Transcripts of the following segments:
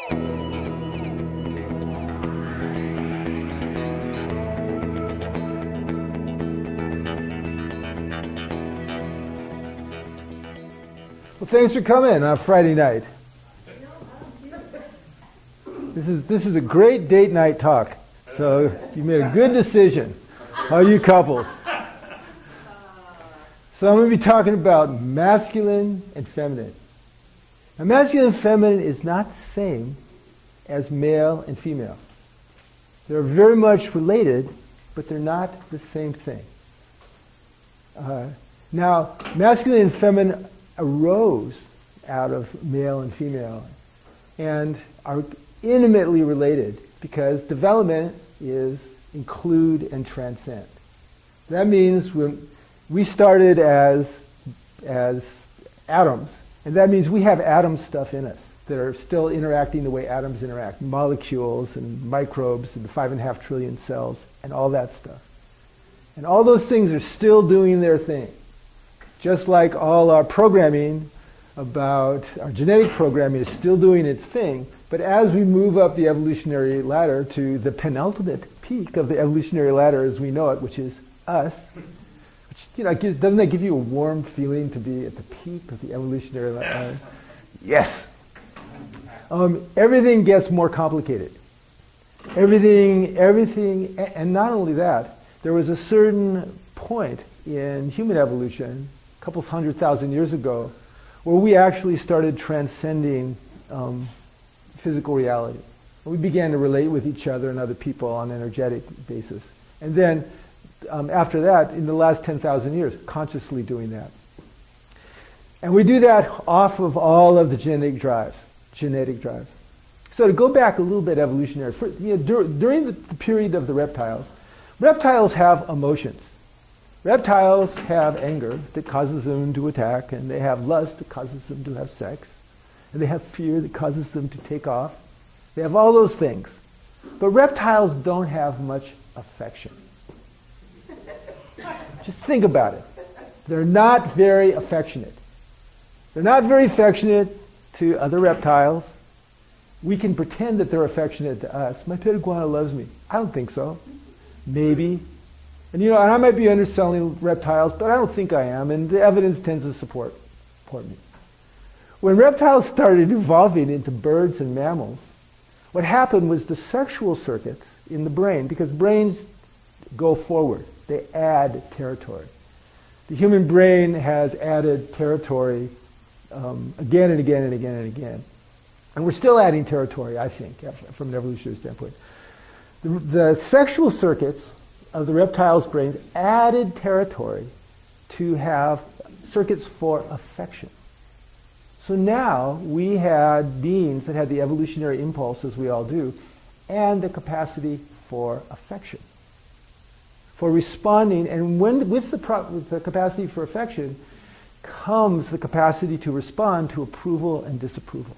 Well, thanks for coming on Friday night. This is a great date night talk. So you made a good decision, all you couples. So I'm going to be talking about masculine and feminine. Now, masculine and feminine is not the same as male and female. They're very much related, but they're not the same thing. Now, masculine and feminine arose out of male and female and are intimately related because development is include and transcend. That means when we started as atoms, and that means we have atom stuff in us that are still interacting the way atoms interact, molecules and microbes and the 5.5 trillion cells and all that stuff. And all those things are still doing their thing. Just like all our programming about our genetic programming is still doing its thing, but as we move up the evolutionary ladder to the penultimate peak of the evolutionary ladder as we know it, which is us, which, doesn't that give you a warm feeling to be at the peak of the evolutionary ladder? Yes. Everything gets more complicated. Everything, and not only that, there was a certain point in human evolution, a couple 100,000 years ago, where we actually started transcending physical reality. We began to relate with each other and other people on an energetic basis. And then, after that, in the last 10,000 years, consciously doing that. And we do that off of all of the genetic drives. So to go back a little bit evolutionary, during the period of the reptiles have emotions. Reptiles have anger that causes them to attack, and they have lust that causes them to have sex, and they have fear that causes them to take off. They have all those things. But reptiles don't have much affection. Just think about it. They're not very affectionate. They're not very affectionate to other reptiles. We can pretend that they're affectionate to us. My pet iguana loves me. I don't think so. Maybe. And and I might be underselling reptiles, but I don't think I am, and the evidence tends to support me. When reptiles started evolving into birds and mammals, what happened was the sexual circuits in the brain, because brains go forward, they add territory. The human brain has added territory again and again and again and again. And we're still adding territory, I think, from an evolutionary standpoint. The sexual circuits of the reptiles' brains added territory to have circuits for affection. So now we had beings that had the evolutionary impulse, as we all do, and the capacity for affection, for responding. And with the capacity for affection comes the capacity to respond to approval and disapproval.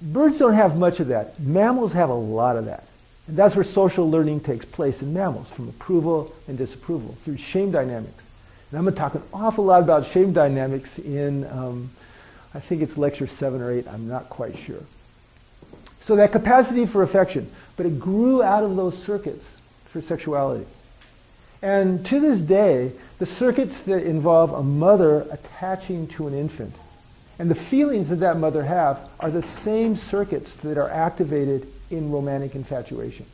Birds don't have much of that. Mammals have a lot of that. And that's where social learning takes place in mammals, from approval and disapproval, through shame dynamics. And I'm going to talk an awful lot about shame dynamics in, I think it's lecture 7 or 8, I'm not quite sure. So that capacity for affection, but it grew out of those circuits for sexuality. And to this day, the circuits that involve a mother attaching to an infant and the feelings that that mother have are the same circuits that are activated in romantic infatuation.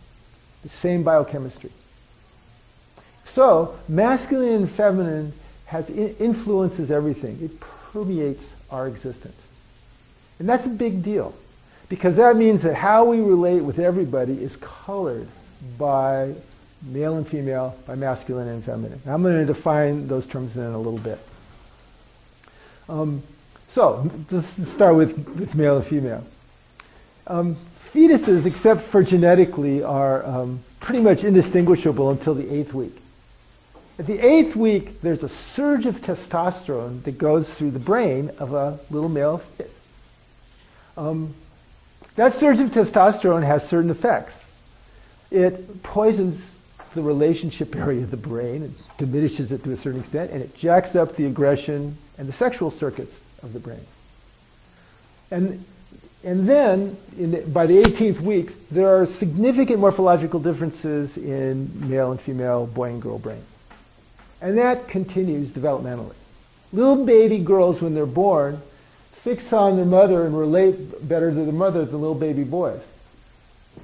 The same biochemistry. So, masculine and feminine influences everything. It permeates our existence. And that's a big deal. Because that means that how we relate with everybody is colored by male and female, by masculine and feminine. And I'm going to define those terms in a little bit. So, let's start with male and female. Fetuses, except for genetically, are pretty much indistinguishable until the 8th week. At the 8th week, there's a surge of testosterone that goes through the brain of a little male fetus. That surge of testosterone has certain effects. It poisons the relationship area of the brain, it diminishes it to a certain extent, and it jacks up the aggression and the sexual circuits of the brain. And And then, by the 18th week, there are significant morphological differences in male and female boy and girl brains. And that continues developmentally. Little baby girls, when they're born, fix on their mother and relate better to the mother than little baby boys.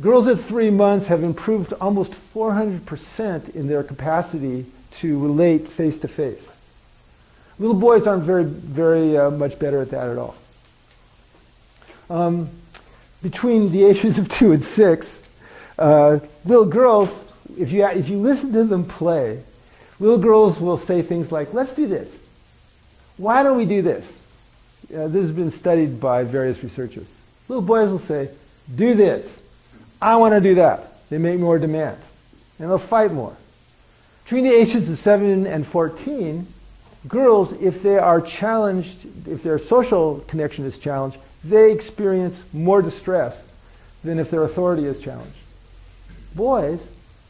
Girls at 3 months have improved almost 400% in their capacity to relate face to face. Little boys aren't very much better at that at all. Between the ages of 2 and 6, little girls, if you listen to them play, little girls will say things like, "Let's do this. Why don't we do this?" This has been studied by various researchers. Little boys will say, "Do this. I want to do that." They make more demands. And they'll fight more. Between the ages of 7 and 14, girls, if they are challenged, if their social connection is challenged, they experience more distress than if their authority is challenged. Boys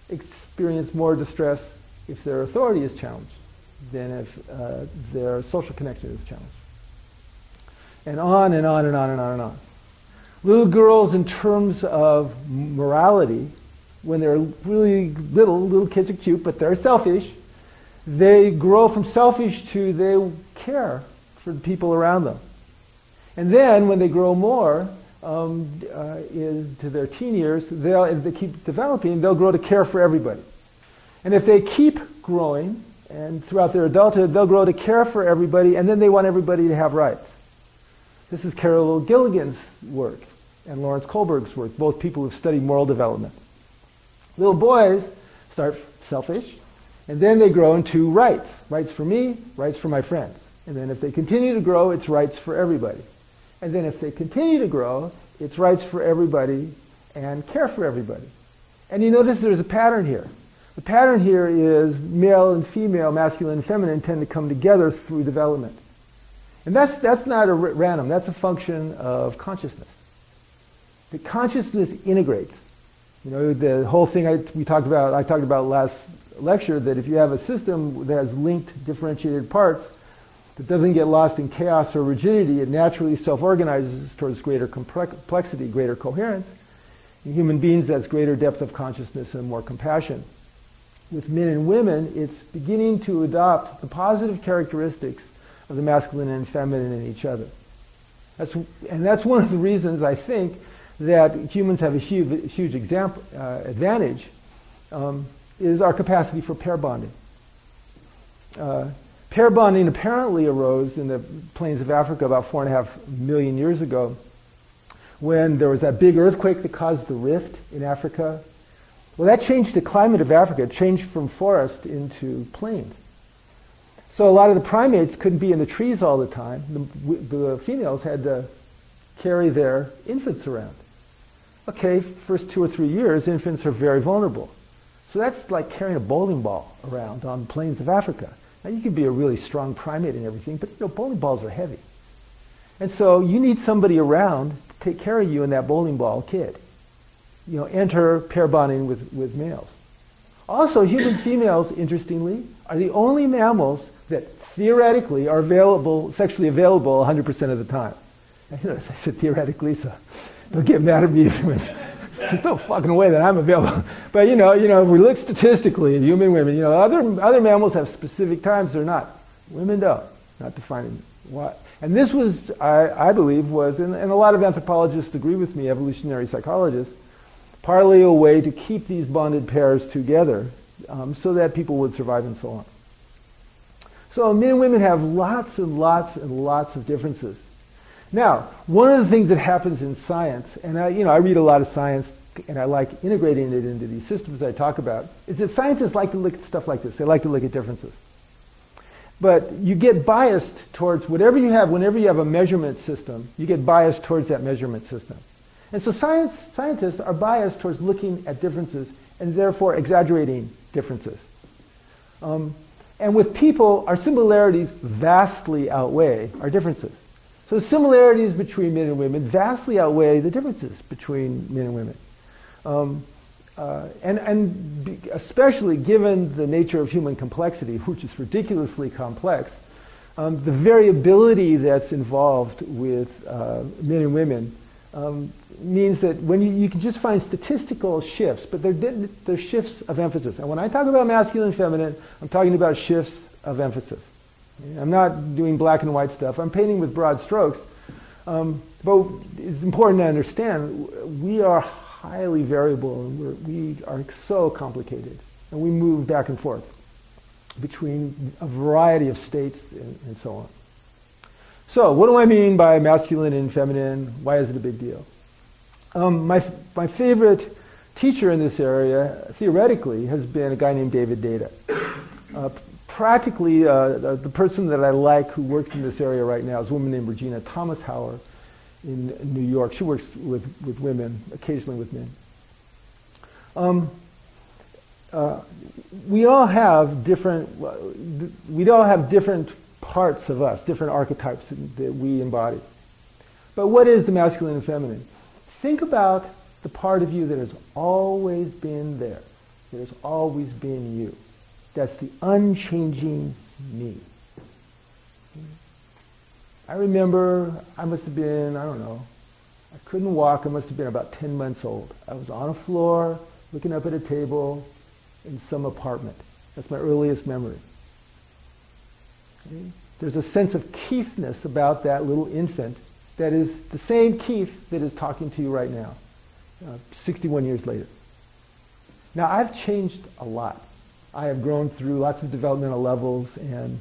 experience more distress if their authority is challenged than if their social connection is challenged. And on and on and on and on and on. Little girls, in terms of morality, when they're really little kids are cute, but they're selfish, they grow from selfish to they care for the people around them. And then when they grow more into their teen years, if they keep developing, they'll grow to care for everybody. And if they keep growing, and throughout their adulthood, they'll grow to care for everybody, and then they want everybody to have rights. This is Carol Gilligan's work and Lawrence Kohlberg's work, both people who've studied moral development. Little boys start selfish, and then they grow into rights. Rights for me, rights for my friends. And then if they continue to grow, it's rights for everybody. And then if they continue to grow, it's rights for everybody and care for everybody. And you notice there's a pattern here. The pattern here is male and female, masculine and feminine, tend to come together through development. And that's not random. That's a function of consciousness. The consciousness integrates. You know, the whole thing I talked about last lecture, that if you have a system that has linked differentiated parts that doesn't get lost in chaos or rigidity, it naturally self-organizes towards greater complexity, greater coherence. In human beings, that's greater depth of consciousness and more compassion. With men and women, it's beginning to adopt the positive characteristics of the masculine and feminine in each other. That's one of the reasons I think that humans have a huge advantage, is our capacity for pair bonding. Pair bonding apparently arose in the plains of Africa about 4.5 million years ago, when there was that big earthquake that caused the rift in Africa. Well, that changed the climate of Africa. It changed from forest into plains. So a lot of the primates couldn't be in the trees all the time. The females had to carry their infants around. Okay, first 2 or 3 years, infants are very vulnerable. So that's like carrying a bowling ball around on the plains of Africa. Now you can be a really strong primate and everything, but bowling balls are heavy. And so you need somebody around to take care of you and that bowling ball kid. Enter pair bonding with males. Also, human females, interestingly, are the only mammals that theoretically are sexually available 100% of the time. Now, I said theoretically, so don't get mad at me. There's no fucking way that I'm available. But if we look statistically at human women, other mammals have specific times they're not. Women don't. Not defining what. And this was, I believe, and a lot of anthropologists agree with me, evolutionary psychologists, partly a way to keep these bonded pairs together so that people would survive and so on. So men and women have lots and lots and lots of differences. Now, one of the things that happens in science, and I read a lot of science and I like integrating it into these systems I talk about, is that scientists like to look at stuff like this. They like to look at differences. But you get biased towards whenever you have a measurement system, you get biased towards that measurement system. And so scientists are biased towards looking at differences and therefore exaggerating differences. And with people, our similarities vastly outweigh our differences. So the similarities between men and women vastly outweigh the differences between men and women. And especially given the nature of human complexity, which is ridiculously complex, the variability that's involved with men and women means that when you can just find statistical shifts, but they're shifts of emphasis. And when I talk about masculine and feminine, I'm talking about shifts of emphasis. I'm not doing black and white stuff. I'm painting with broad strokes. But it's important to understand we are highly variable and we are so complicated. And we move back and forth between a variety of states and so on. So, what do I mean by masculine and feminine? Why is it a big deal? My favorite teacher in this area, theoretically, has been a guy named David Data. Practically, the person that I like who works in this area right now is a woman named Regina Thomas-Hauer in New York. She works with women, occasionally with men. We all have different parts of us, different archetypes that we embody. But what is the masculine and feminine? Think about the part of you that has always been there, that has always been you. That's the unchanging me. I remember I must have been, I don't know, I couldn't walk, I must have been about 10 months old. I was on a floor, looking up at a table in some apartment. That's my earliest memory. Okay? There's a sense of Keithness about that little infant that is the same Keith that is talking to you right now, 61 years later. Now, I've changed a lot. I have grown through lots of developmental levels, and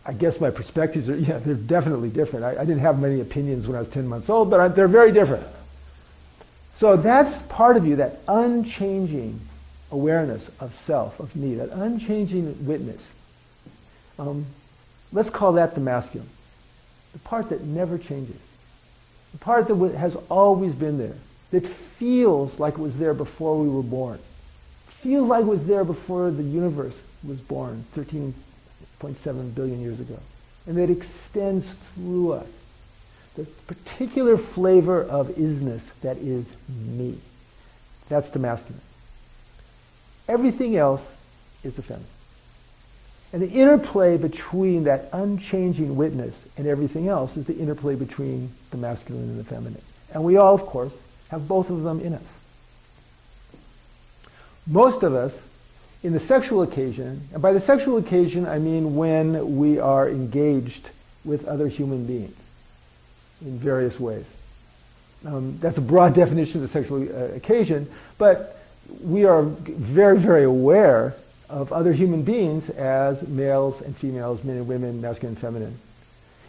I guess my perspectives are, they're definitely different. I didn't have many opinions when I was 10 months old, but they're very different. So that's part of you, that unchanging awareness of self, of me, that unchanging witness. Let's call that the masculine. The part that never changes. The part that has always been there. That feels like it was there before we were born. Feels like it was there before the universe was born 13.7 billion years ago. And that extends through us. The particular flavor of isness that is me. That's the masculine. Everything else is the feminine. And the interplay between that unchanging witness and everything else is the interplay between the masculine and the feminine. And we all, of course, have both of them in us. Most of us, in the sexual occasion, and by the sexual occasion I mean when we are engaged with other human beings in various ways. That's a broad definition of the sexual occasion, but we are very, very aware of other human beings as males and females, men and women, masculine and feminine.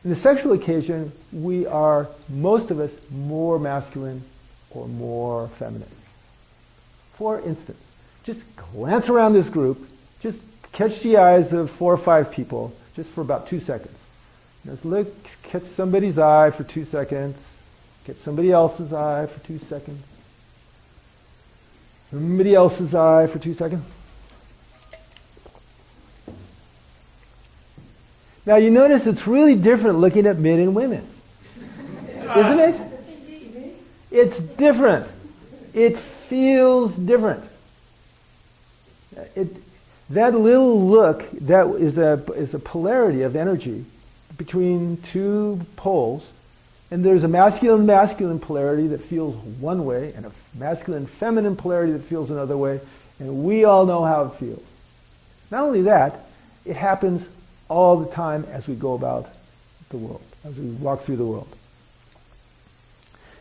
In the sexual occasion, we are, most of us, more masculine or more feminine. For instance, just glance around this group, just catch the eyes of 4 or 5 people, just for about 2 seconds. Just look, catch somebody's eye for 2 seconds, catch somebody else's eye for 2 seconds, somebody else's eye for 2 seconds. Now you notice it's really different looking at men and women. Isn't it? It's different. It feels different. That little look, that is a polarity of energy between 2 poles, and there's a masculine polarity that feels one way, and a masculine-feminine polarity that feels another way, and we all know how it feels. Not only that, it happens all the time as we go about the world, as we walk through the world.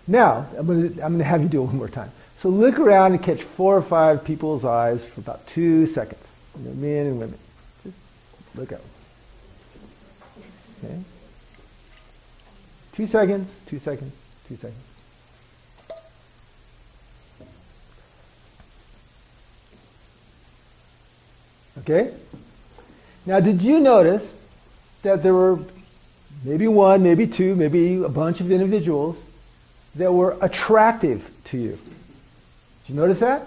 Now, I'm going to have you do it one more time. So look around and catch 4 or 5 people's eyes for about 2 seconds. Men and women. Just look at them. Okay? 2 seconds, 2 seconds, 2 seconds. Okay? Now, did you notice that there were maybe 1, maybe 2, maybe a bunch of individuals that were attractive to you? Did you notice that?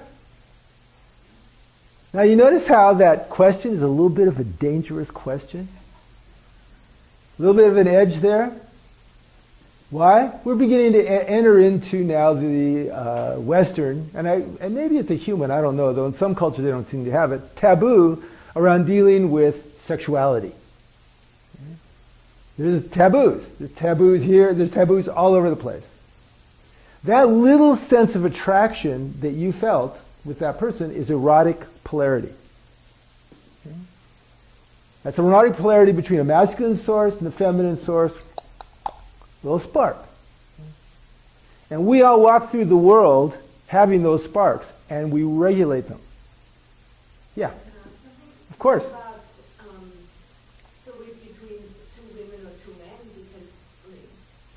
Now, you notice how that question is a little bit of a dangerous question? A little bit of an edge there? Why? We're beginning to enter into now the Western, and maybe it's a human, I don't know, though in some cultures they don't seem to have it, taboo around dealing with sexuality. There's taboos. There's taboos here, there's taboos all over the place. That little sense of attraction that you felt with that person is erotic polarity. Okay? That's an erotic polarity between a masculine source and a feminine source. Little spark. And we all walk through the world having those sparks, and we regulate them. Yeah, of course. So if between two women or two men, because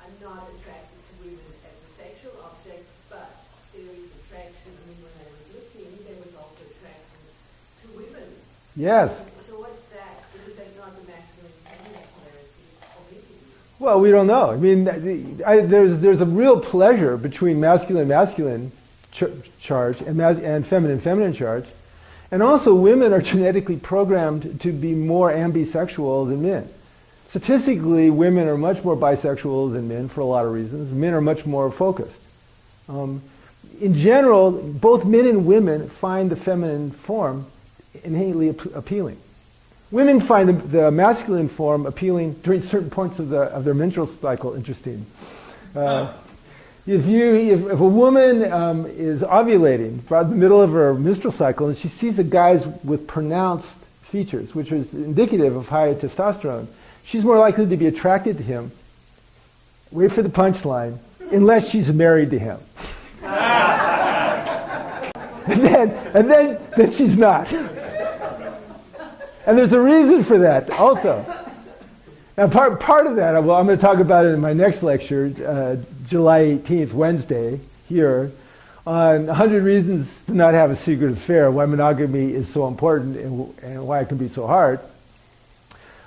I'm not attracted to women as a sexual object, but there is attraction. When I was looking, there was also attraction to women. Yes. So what's that? Because that's not the masculine feminine polarity of it. Well, we don't know. I mean, there's a real pleasure between masculine charge and feminine charge. And also, women are genetically programmed to be more ambisexual than men. Statistically, women are much more bisexual than men for a lot of reasons. Men are much more focused. In general, both men and women find the feminine form innately appealing. Women find the masculine form appealing during certain points of their menstrual cycle interesting. If a woman is ovulating right in the middle of her menstrual cycle and she sees a guy with pronounced features, which is indicative of high testosterone, she's more likely to be attracted to him. Wait for the punchline, unless she's married to him. and then she's not. And there's a reason for that also. Now part of that, well, I'm going to talk about it in my next lecture, July 18th, Wednesday, here, on 100 reasons to not have a secret affair, why monogamy is so important and why it can be so hard.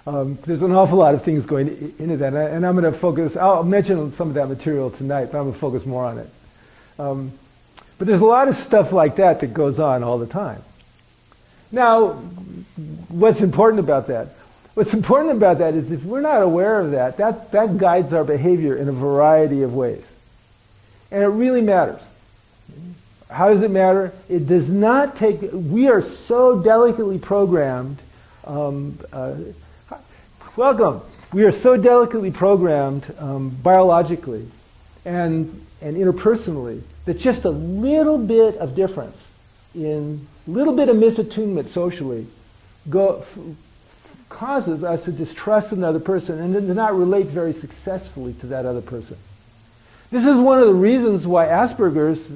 There's an awful lot of things going into that, and I'm going to focus, I'll mention some of that material tonight, but I'm going to focus more on it. But there's a lot of stuff like that goes on all the time. Now, what's important about that? What's important about that is if we're not aware of that guides our behavior in a variety of ways. And it really matters. How does it matter? It does not take, we are so delicately programmed, welcome. We are so delicately programmed biologically and interpersonally that just a little bit of difference in, little bit of misattunement socially causes us to distrust another person and to not relate very successfully to that other person. This is one of the reasons why Asperger's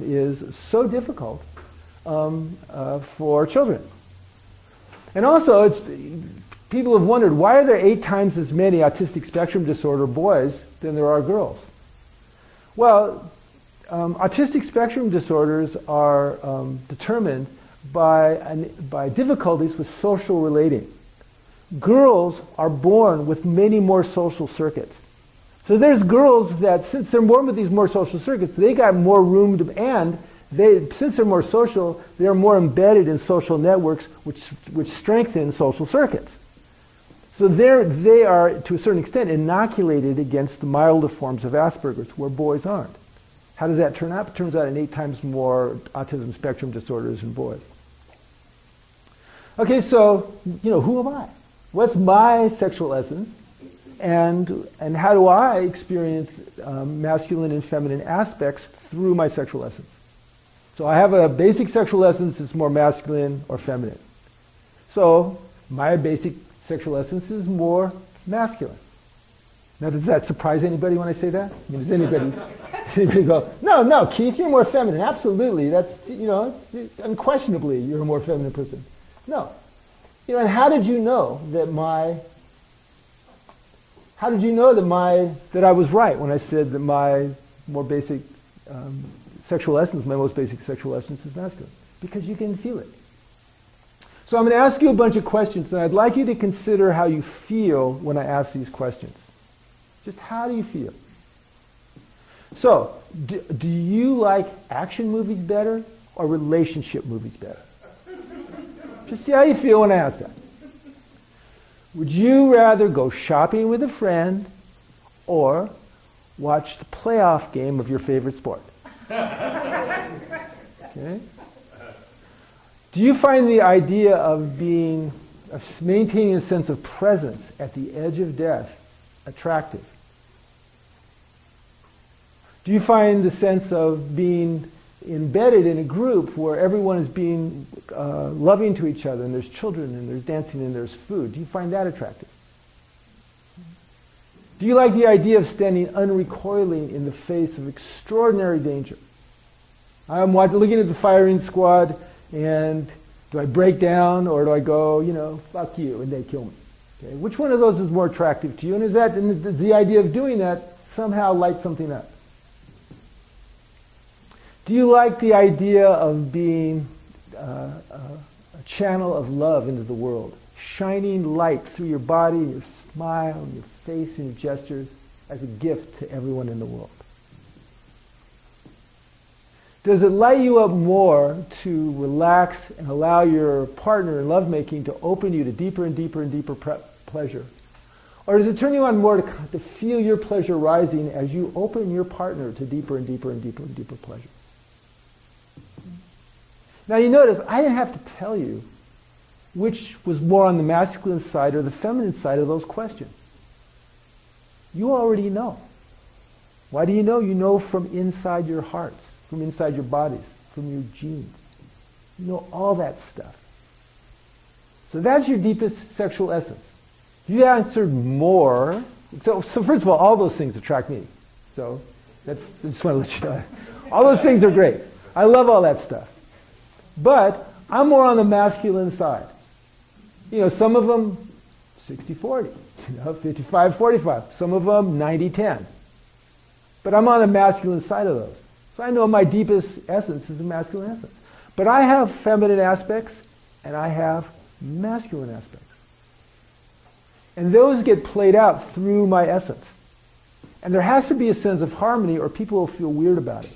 is so difficult for children. And also, people have wondered, why are there 8 times as many autistic spectrum disorder boys than there are girls? Well, autistic spectrum disorders are determined by difficulties with social relating. Girls are born with many more social circuits. So there's girls that, since they're born with these more social circuits, they got more room to, and since they're more social, they're more embedded in social networks, which strengthen social circuits. So they are, to a certain extent, inoculated against the milder forms of Asperger's, where boys aren't. How does that turn out? It turns out in 8 times more autism spectrum disorders in boys. Okay, so, who am I? What's my sexual essence? And how do I experience masculine and feminine aspects through my sexual essence? So I have a basic sexual essence that's more masculine or feminine. So my basic sexual essence is more masculine. Now, does that surprise anybody when I say that? I mean, does anybody go, no, Keith, you're more feminine. Absolutely. That's, unquestionably, you're a more feminine person. No. And how did you know that I was right when I said that my more basic sexual essence, my most basic sexual essence is masculine? Because you can feel it. So I'm going to ask you a bunch of questions, and I'd like you to consider how you feel when I ask these questions. Just how do you feel? So, do you like action movies better or relationship movies better? Just see how you feel when I ask that. Would you rather go shopping with a friend or watch the playoff game of your favorite sport? Okay. Do you find the idea of maintaining a sense of presence at the edge of death attractive? Do you find the sense of being embedded in a group where everyone is being loving to each other, and there's children, and there's dancing, and there's food? Do you find that attractive? Do you like the idea of standing unrecoiling in the face of extraordinary danger? I'm looking at the firing squad, and do I break down, or do I go, fuck you, and they kill me? Okay? Which one of those is more attractive to you? And does the idea of doing that somehow light something up? Do you like the idea of being a channel of love into the world, shining light through your body, and your smile, and your face, and your gestures as a gift to everyone in the world? Does it light you up more to relax and allow your partner in lovemaking to open you to deeper and deeper and deeper pleasure? Or does it turn you on more to feel your pleasure rising as you open your partner to deeper and deeper and deeper and deeper pleasure? Now you notice, I didn't have to tell you which was more on the masculine side or the feminine side of those questions. You already know. Why do you know? You know from inside your hearts, from inside your bodies, from your genes. You know all that stuff. So that's your deepest sexual essence. If you answered more, so first of all those things attract me. So I just want to let you know. All those things are great. I love all that stuff. But I'm more on the masculine side. Some of them 60-40, 55-45. Some of them 90-10. But I'm on the masculine side of those. So I know my deepest essence is the masculine essence. But I have feminine aspects and I have masculine aspects. And those get played out through my essence. And there has to be a sense of harmony or people will feel weird about it.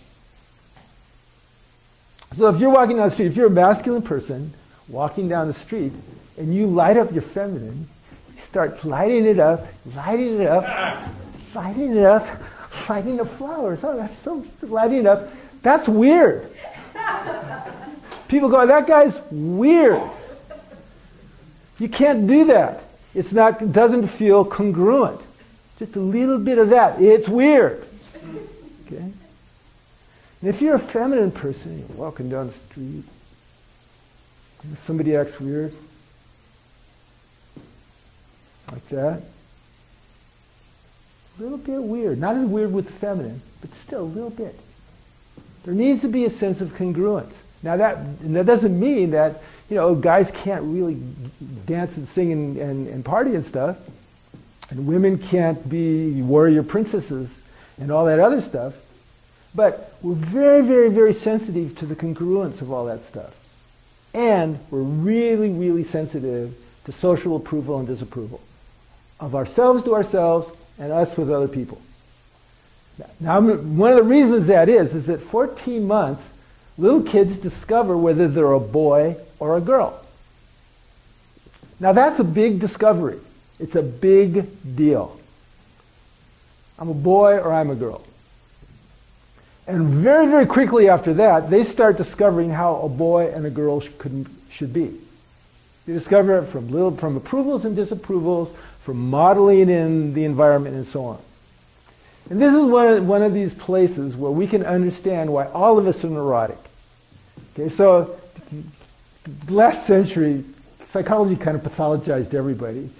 So if you're walking down the street, if you're a masculine person walking down the street and you light up your feminine, you start lighting it up, lighting the flowers. Oh, that's so lighting it up. That's weird. People go, that guy's weird. You can't do that. It doesn't feel congruent. Just a little bit of that. It's weird. Okay? And if you're a feminine person, you're walking down the street, and somebody acts weird, like that, a little bit weird. Not as weird with the feminine, but still a little bit. There needs to be a sense of congruence. Now that doesn't mean that, guys can't really dance and sing and party and stuff, and women can't be warrior princesses and all that other stuff. But we're very, very, very sensitive to the congruence of all that stuff. And we're really, really sensitive to social approval and disapproval. Of ourselves to ourselves and us with other people. Now, one of the reasons that is that 14 months, little kids discover whether they're a boy or a girl. Now that's a big discovery. It's a big deal. I'm a boy or I'm a girl. And very, very quickly after that, they start discovering how a boy and a girl should be. They discover it from approvals and disapprovals, from modeling in the environment and so on. And this is one of these places where we can understand why all of us are neurotic. Okay, so last century, psychology kind of pathologized everybody.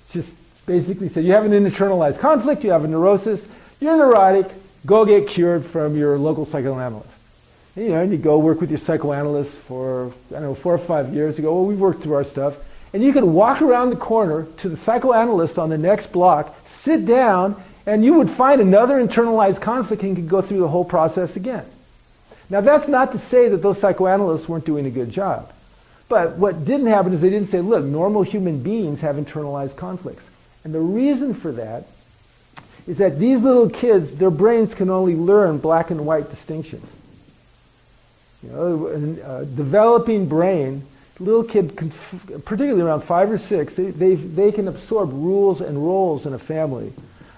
Just basically said, you have an internalized conflict, you have a neurosis, you're neurotic, go get cured from your local psychoanalyst. And you go work with your psychoanalyst for, 4 or 5 years. You go, well, we worked through our stuff. And you could walk around the corner to the psychoanalyst on the next block, sit down, and you would find another internalized conflict and could go through the whole process again. Now that's not to say that those psychoanalysts weren't doing a good job. But what didn't happen is they didn't say, look, normal human beings have internalized conflicts. And the reason for that is that these little kids, their brains can only learn black and white distinctions. A developing brain, little kid, particularly around 5 or 6, they can absorb rules and roles in a family.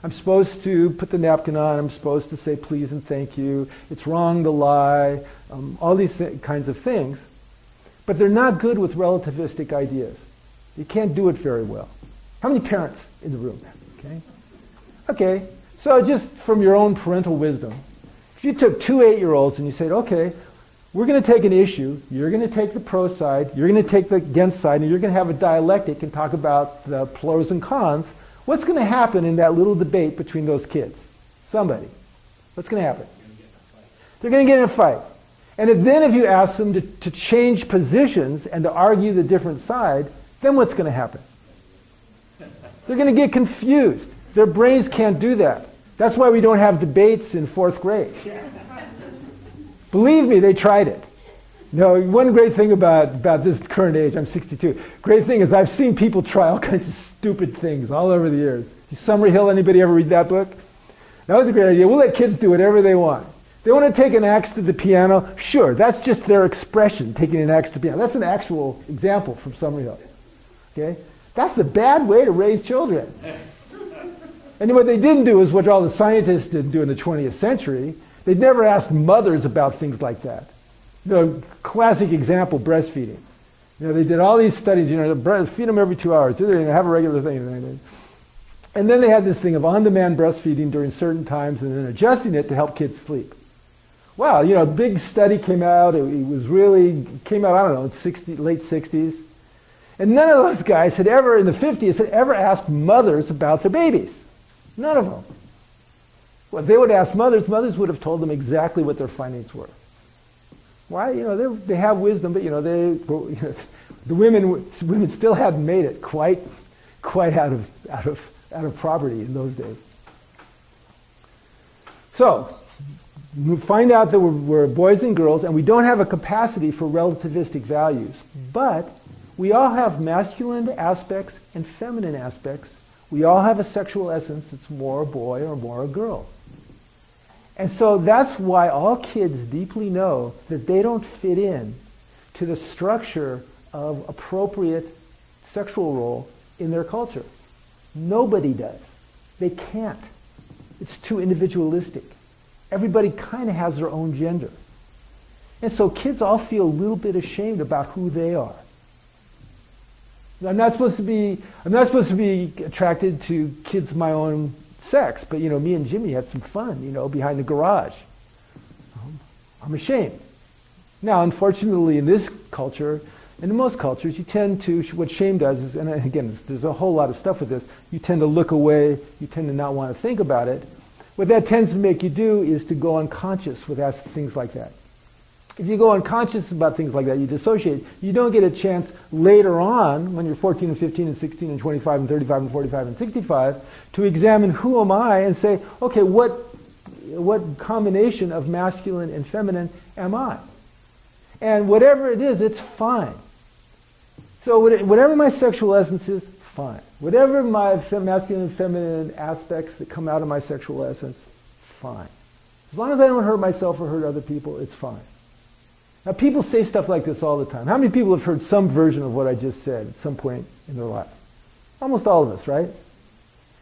I'm supposed to put the napkin on, I'm supposed to say please and thank you, it's wrong to lie, all these kinds of things. But they're not good with relativistic ideas. You can't do it very well. How many parents in the room? Okay, so just from your own parental wisdom, If you took two 8-year-olds and you said, okay, we're going to take an issue, you're going to take the pro side, you're going to take the against side, and you're going to have a dialectic and talk about the pros and cons, what's going to happen in that little debate between those kids? Somebody. What's going to happen? They're going to get in a fight. And then if you ask them to change positions and to argue the different side, then what's going to happen? They're going to get confused. Their brains can't do that. That's why we don't have debates in 4th grade. Believe me, they tried it. No, one great thing about this current age, I'm 62, great thing is I've seen people try all kinds of stupid things all over the years. Summerhill, anybody ever read that book? That was a great idea. We'll let kids do whatever they want. They want to take an axe to the piano. Sure, that's just their expression, taking an axe to the piano. That's an actual example from Summerhill. Okay? That's the bad way to raise children. And what they didn't do is what all the scientists didn't do in the 20th century. They'd never asked mothers about things like that. Classic example, breastfeeding. They did all these studies, feed them every 2 hours. Do they have a regular thing? And then they had this thing of on-demand breastfeeding during certain times and then adjusting it to help kids sleep. Wow, a big study came out. It came out, I don't know, late 60s. And none of those guys had ever, in the 50s, had ever asked mothers about their babies. None of them. Well, if they would ask mothers would have told them exactly what their findings were. Why? They have wisdom, but the women still hadn't made it quite out of property in those days. So we find out that we're boys and girls, and we don't have a capacity for relativistic values, but we all have masculine aspects and feminine aspects. We all have a sexual essence that's more a boy or more a girl. And so that's why all kids deeply know that they don't fit in to the structure of appropriate sexual role in their culture. Nobody does. They can't. It's too individualistic. Everybody kind of has their own gender. And so kids all feel a little bit ashamed about who they are. I'm not supposed to be attracted to kids my own sex, but me and Jimmy had some fun, behind the garage. I'm ashamed. Now, unfortunately, in this culture, and in most cultures, you tend to, what shame does is, and again, there's a whole lot of stuff with this, you tend to look away, you tend to not want to think about it. What that tends to make you do is to go unconscious with things like that. If you go unconscious about things like that, you dissociate, you don't get a chance later on, when you're 14 and 15 and 16 and 25 and 35 and 45 and 65, to examine who am I and say, okay, what combination of masculine and feminine am I? And whatever it is, it's fine. So whatever my sexual essence is, fine. Whatever my masculine and feminine aspects that come out of my sexual essence, fine. As long as I don't hurt myself or hurt other people, it's fine. Now, people say stuff like this all the time. How many people have heard some version of what I just said at some point in their life? Almost all of us, right?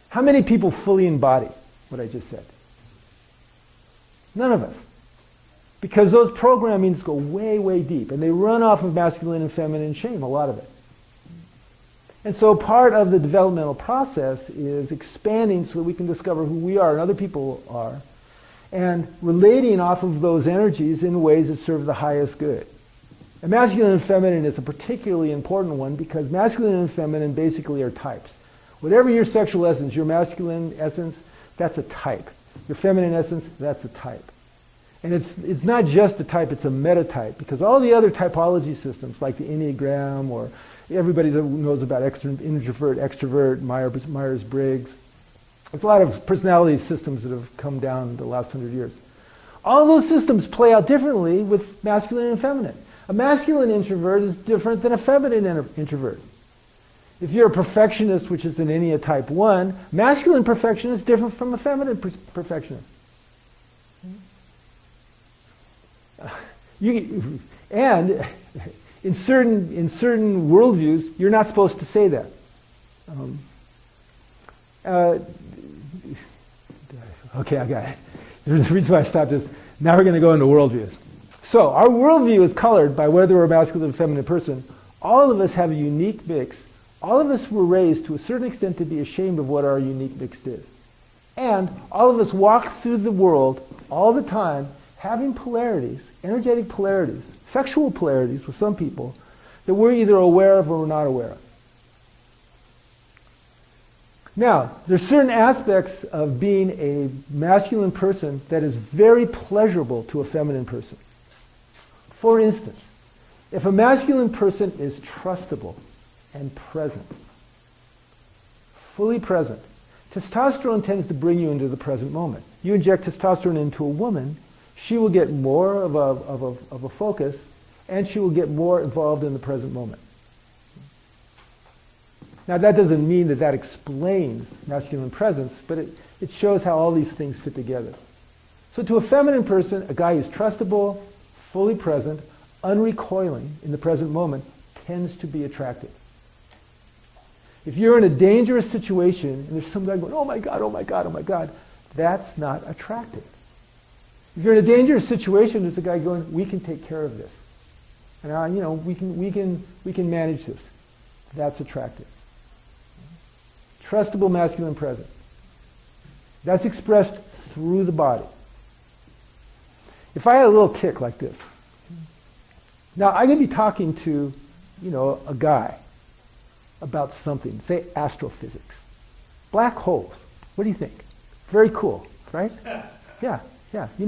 How many people fully embody what I just said? None of us. Because those programmings go way, way deep, and they run off of masculine and feminine shame, a lot of it. And so part of the developmental process is expanding so that we can discover who we are and other people are, and relating off of those energies in ways that serve the highest good. And masculine and feminine is a particularly important one because masculine and feminine basically are types. Whatever your sexual essence, your masculine essence, that's a type. Your feminine essence, that's a type. And it's not just a type, it's a metatype, because all the other typology systems, like the Enneagram, or everybody that knows about introvert, extrovert, Myers-Briggs, there's a lot of personality systems that have come down the last 100 years. All those systems play out differently with masculine and feminine. A masculine introvert is different than a feminine introvert. If you're a perfectionist, which is an Ennea type 1, masculine perfection is different from a feminine perfectionist. And in certain worldviews, you're not supposed to say that. Okay, I got it. The reason why I stopped is, now we're going to go into worldviews. So, our worldview is colored by whether we're a masculine or feminine person. All of us have a unique mix. All of us were raised to a certain extent to be ashamed of what our unique mix is. And all of us walk through the world all the time having polarities, energetic polarities, sexual polarities with some people that we're either aware of or we're not aware of. Now, there's certain aspects of being a masculine person that is very pleasurable to a feminine person. For instance, if a masculine person is trustable and present, fully present, testosterone tends to bring you into the present moment. You inject testosterone into a woman, she will get more of a focus, and she will get more involved in the present moment. Now that doesn't mean that that explains masculine presence, but it shows how all these things fit together. So to a feminine person, a guy who's trustable, fully present, unrecoiling in the present moment tends to be attractive. If you're in a dangerous situation and there's some guy going, oh my God, oh my God, oh my God, that's not attractive. If you're in a dangerous situation, there's a guy going, we can take care of this. And we can manage this. That's attractive. Trustable masculine presence. That's expressed through the body. If I had a little tick like this, now I could be talking to, a guy about something, say astrophysics. Black holes. What do you think? Very cool, right? Yeah. It's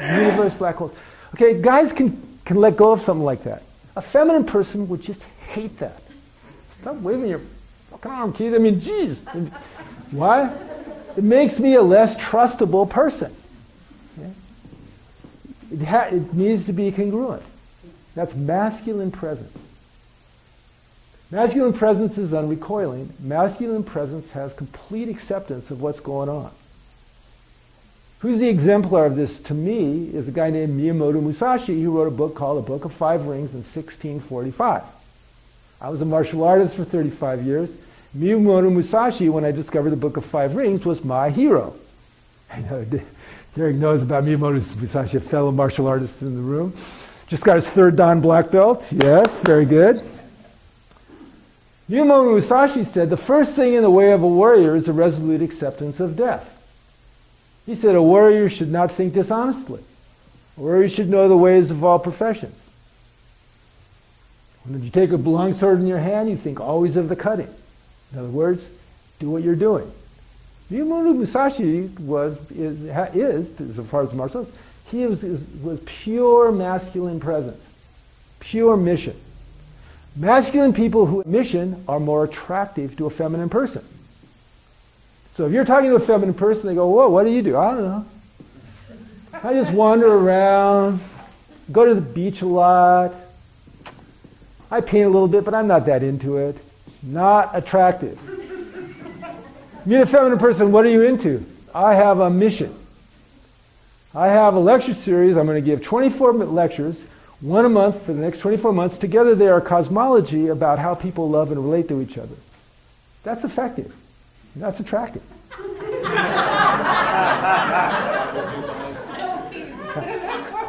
universe, black holes. Okay, guys can let go of something like that. A feminine person would just hate that. Stop waving your fucking arm, Keith. I mean, geez. Why? It makes me a less trustable person. Okay? It needs to be congruent. That's masculine presence. Masculine presence is unrecoiling. Masculine presence has complete acceptance of what's going on. Who's the exemplar of this to me is a guy named Miyamoto Musashi who wrote a book called The Book of Five Rings in 1645. I was a martial artist for 35 years. Miyamoto Musashi, when I discovered the Book of Five Rings, was my hero. I know Derek knows about Miyamoto Musashi, a fellow martial artist in the room. Just got his third Dan black belt. Yes, very good. Miyamoto Musashi said, the first thing in the way of a warrior is a resolute acceptance of death. He said a warrior should not think dishonestly. A warrior should know the ways of all professions. When you take a long sword in your hand, you think always of the cutting. In other words, do what you're doing. Miyamoto Musashi is, as far as martial arts, he was pure masculine presence, pure mission. Masculine people who mission are more attractive to a feminine person. So if you're talking to a feminine person, they go, whoa, what do you do? I don't know. I just wander around, go to the beach a lot. I paint a little bit, but I'm not that into it. Not attractive. Meet a feminine person, what are you into? I have a mission. I have a lecture series. I'm going to give 24 lectures, one a month for the next 24 months. Together they are cosmology about how people love and relate to each other. That's effective. That's attractive.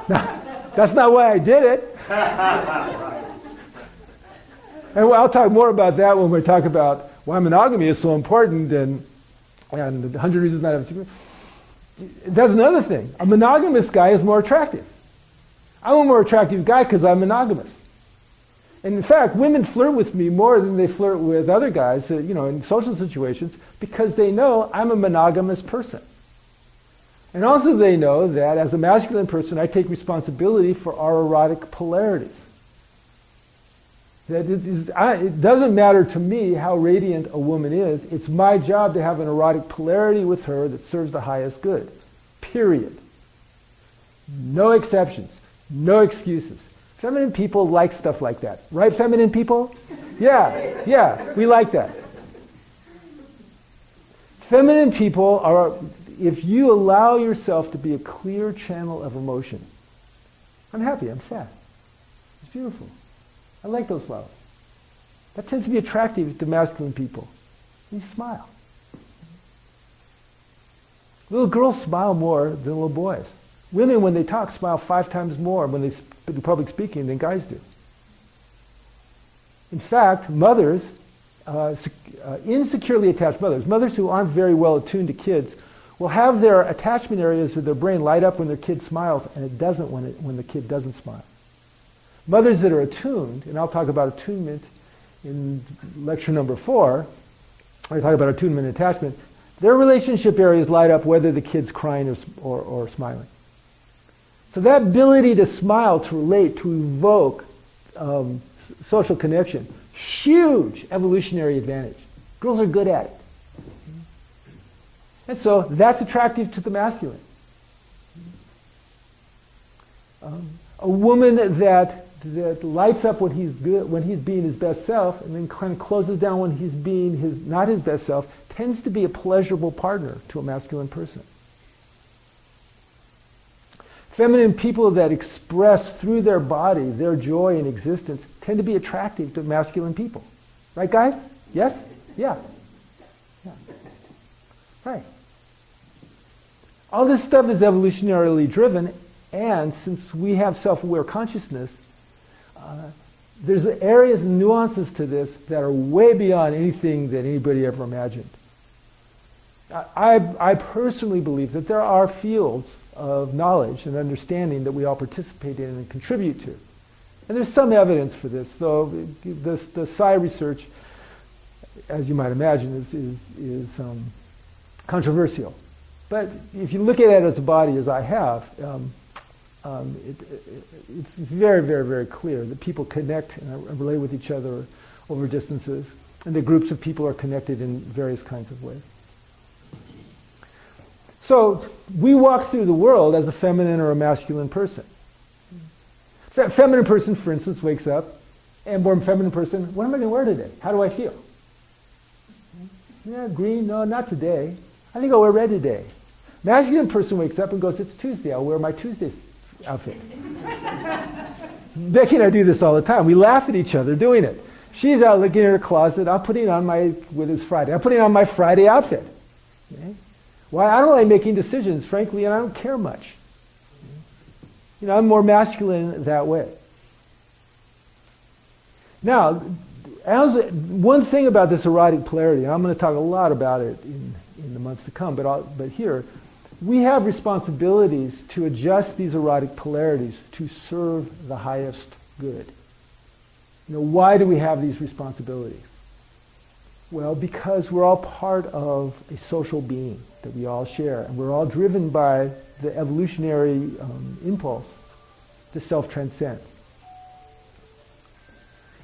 Now, that's not why I did it. And I'll talk more about that when we talk about why monogamy is so important and 100 reasons not to have secret. That's another thing. A monogamous guy is more attractive. I'm a more attractive guy because I'm monogamous. And in fact, women flirt with me more than they flirt with other guys, in social situations, because they know I'm a monogamous person. And also they know that as a masculine person, I take responsibility for our erotic polarities. That it doesn't matter to me how radiant a woman is. It's my job to have an erotic polarity with her that serves the highest good. Period. No exceptions. No excuses. Feminine people like stuff like that. Right, feminine people? Yeah, we like that. Feminine people are, if you allow yourself to be a clear channel of emotion, I'm happy, I'm sad. It's beautiful. I like those flowers. That tends to be attractive to masculine people. You smile. Little girls smile more than little boys. Women, when they talk, smile 5 times more when they do public speaking than guys do. In fact, mothers, insecurely attached mothers who aren't very well attuned to kids, will have their attachment areas of their brain light up when their kid smiles, and it doesn't when the kid doesn't smile. Mothers that are attuned, and I'll talk about attunement in lecture number 4, I talk about attunement and attachment, their relationship areas light up whether the kid's crying or smiling. So that ability to smile, to relate, to evoke social connection, huge evolutionary advantage. Girls are good at it. And so that's attractive to the masculine. A woman that lights up when he's good, when he's being his best self, and then kind of closes down when he's being not his best self, tends to be a pleasurable partner to a masculine person. Feminine people that express through their body their joy in existence tend to be attractive to masculine people. Right, guys? Yes? Yeah. Right. All this stuff is evolutionarily driven, and since we have self-aware consciousness, there's areas and nuances to this that are way beyond anything that anybody ever imagined. I personally believe that there are fields of knowledge and understanding that we all participate in and contribute to. And there's some evidence for this. So the psi research, as you might imagine, is controversial. But if you look at it as a body, as I have, it's very, very, very clear that people connect and relate with each other over distances, and that groups of people are connected in various kinds of ways. So we walk through the world as a feminine or a masculine person. Feminine person, for instance, wakes up, and more feminine person, what am I going to wear today? How do I feel? Yeah, green? No, not today. I think I'll wear red today. Masculine person wakes up and goes, it's Tuesday, I'll wear my Tuesday outfit. Becky and I do this all the time. We laugh at each other doing it. She's out looking in her closet, I'm putting on it's Friday, I'm putting on my Friday outfit. Okay? Why? I don't like making decisions, frankly, and I don't care much. You know, I'm more masculine that way. Now, one thing about this erotic polarity, and I'm going to talk a lot about it in the months to come, but here, we have responsibilities to adjust these erotic polarities to serve the highest good. You know, why do we have these responsibilities? Well, because we're all part of a social being that we all share, and we're all driven by the evolutionary impulse to self-transcend.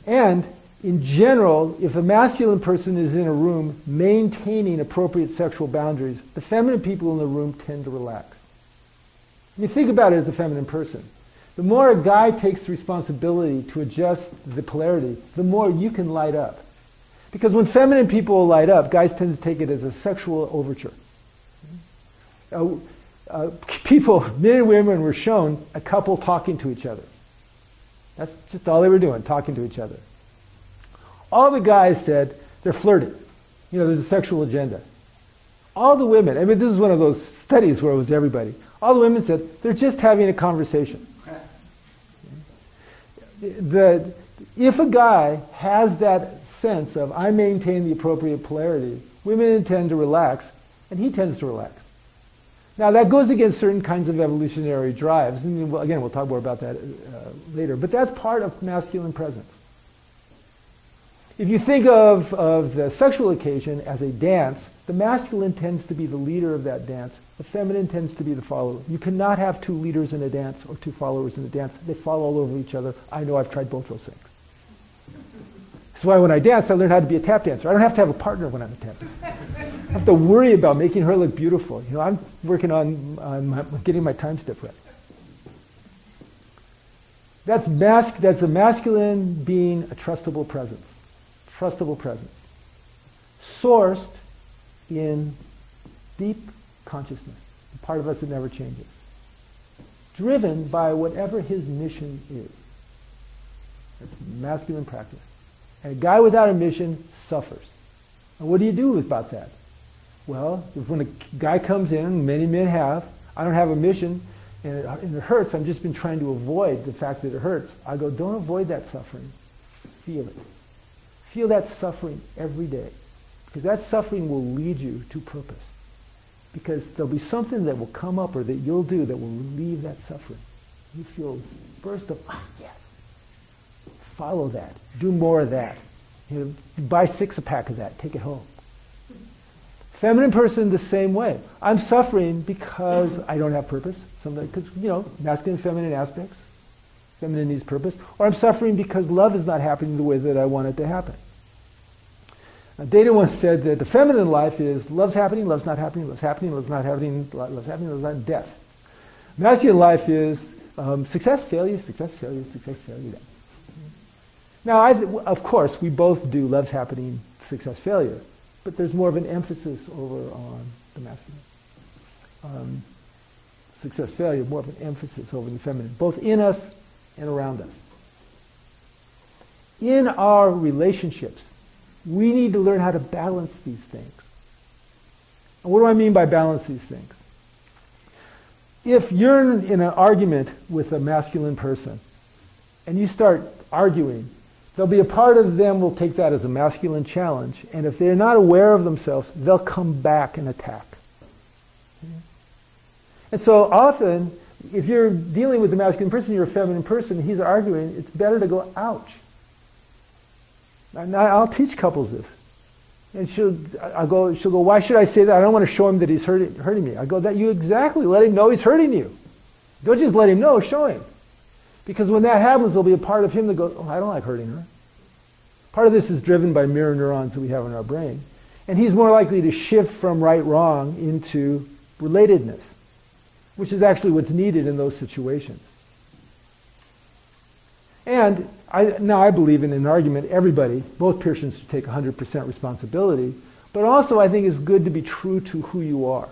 And in general, if a masculine person is in a room maintaining appropriate sexual boundaries, the feminine people in the room tend to relax. You think about it as a feminine person. The more a guy takes responsibility to adjust the polarity, the more you can light up. Because when feminine people light up, guys tend to take it as a sexual overture. People, men and women, were shown a couple talking to each other. That's just all they were doing, talking to each other. All the guys said, they're flirting. You know, there's a sexual agenda. All the women, I mean, this is one of those studies where it was everybody. All the women said, they're just having a conversation. If a guy has that sense of, I maintain the appropriate polarity, women tend to relax, and he tends to relax. Now, that goes against certain kinds of evolutionary drives, and again, we'll talk more about that later, but that's part of masculine presence. If you think of the sexual occasion as a dance, the masculine tends to be the leader of that dance. The feminine tends to be the follower. You cannot have two leaders in a dance or two followers in a dance. They fall all over each other. I know, I've tried both those things. That's why when I dance, I learned how to be a tap dancer. I don't have to have a partner when I'm a tap dancer. I have to worry about making her look beautiful. You know, I'm working on getting my time step right. That's a masculine being a trustable presence. Trustable presence. Sourced in deep consciousness. A part of us that never changes. Driven by whatever his mission is. That's masculine practice. And a guy without a mission suffers. And what do you do about that? Well, when a guy comes in, many men have, I don't have a mission, and it hurts, I've just been trying to avoid the fact that it hurts. I go, don't avoid that suffering. Feel it. Feel that suffering every day. Because that suffering will lead you to purpose. Because there'll be something that will come up or that you'll do that will relieve that suffering. You feel a burst of, yes. Follow that. Do more of that. Buy 6-pack of that. Take it home. Feminine person the same way. I'm suffering because I don't have purpose. Because, masculine and feminine aspects. Feminine needs purpose. Or I'm suffering because love is not happening the way that I want it to happen. Data once said that the feminine life is love's happening, love's not happening, love's happening, love's not happening, love's happening, love's not, death. Masculine life is success, failure, success, failure, success, failure, death. Now, of course, we both do love's happening, success, failure, but there's more of an emphasis over on the masculine. Success, failure, more of an emphasis over the feminine, both in us and around us. In our relationships, we need to learn how to balance these things. And what do I mean by balance these things? If you're in an argument with a masculine person and you start arguing, there'll be a part of them will take that as a masculine challenge, and if they're not aware of themselves, they'll come back and attack. And so often, if you're dealing with a masculine person, you're a feminine person, he's arguing, it's better to go, ouch. And I'll teach couples this. And she'll go, why should I say that? I don't want to show him that he's hurting me. I go, that you exactly, let him know he's hurting you. Don't just let him know, show him. Because when that happens, there'll be a part of him that goes, oh, I don't like hurting her. Part of this is driven by mirror neurons that we have in our brain. And he's more likely to shift from right-wrong into relatedness, which is actually what's needed in those situations. And I believe in an argument, everybody, both persons should take 100% responsibility, but also I think it's good to be true to who you are.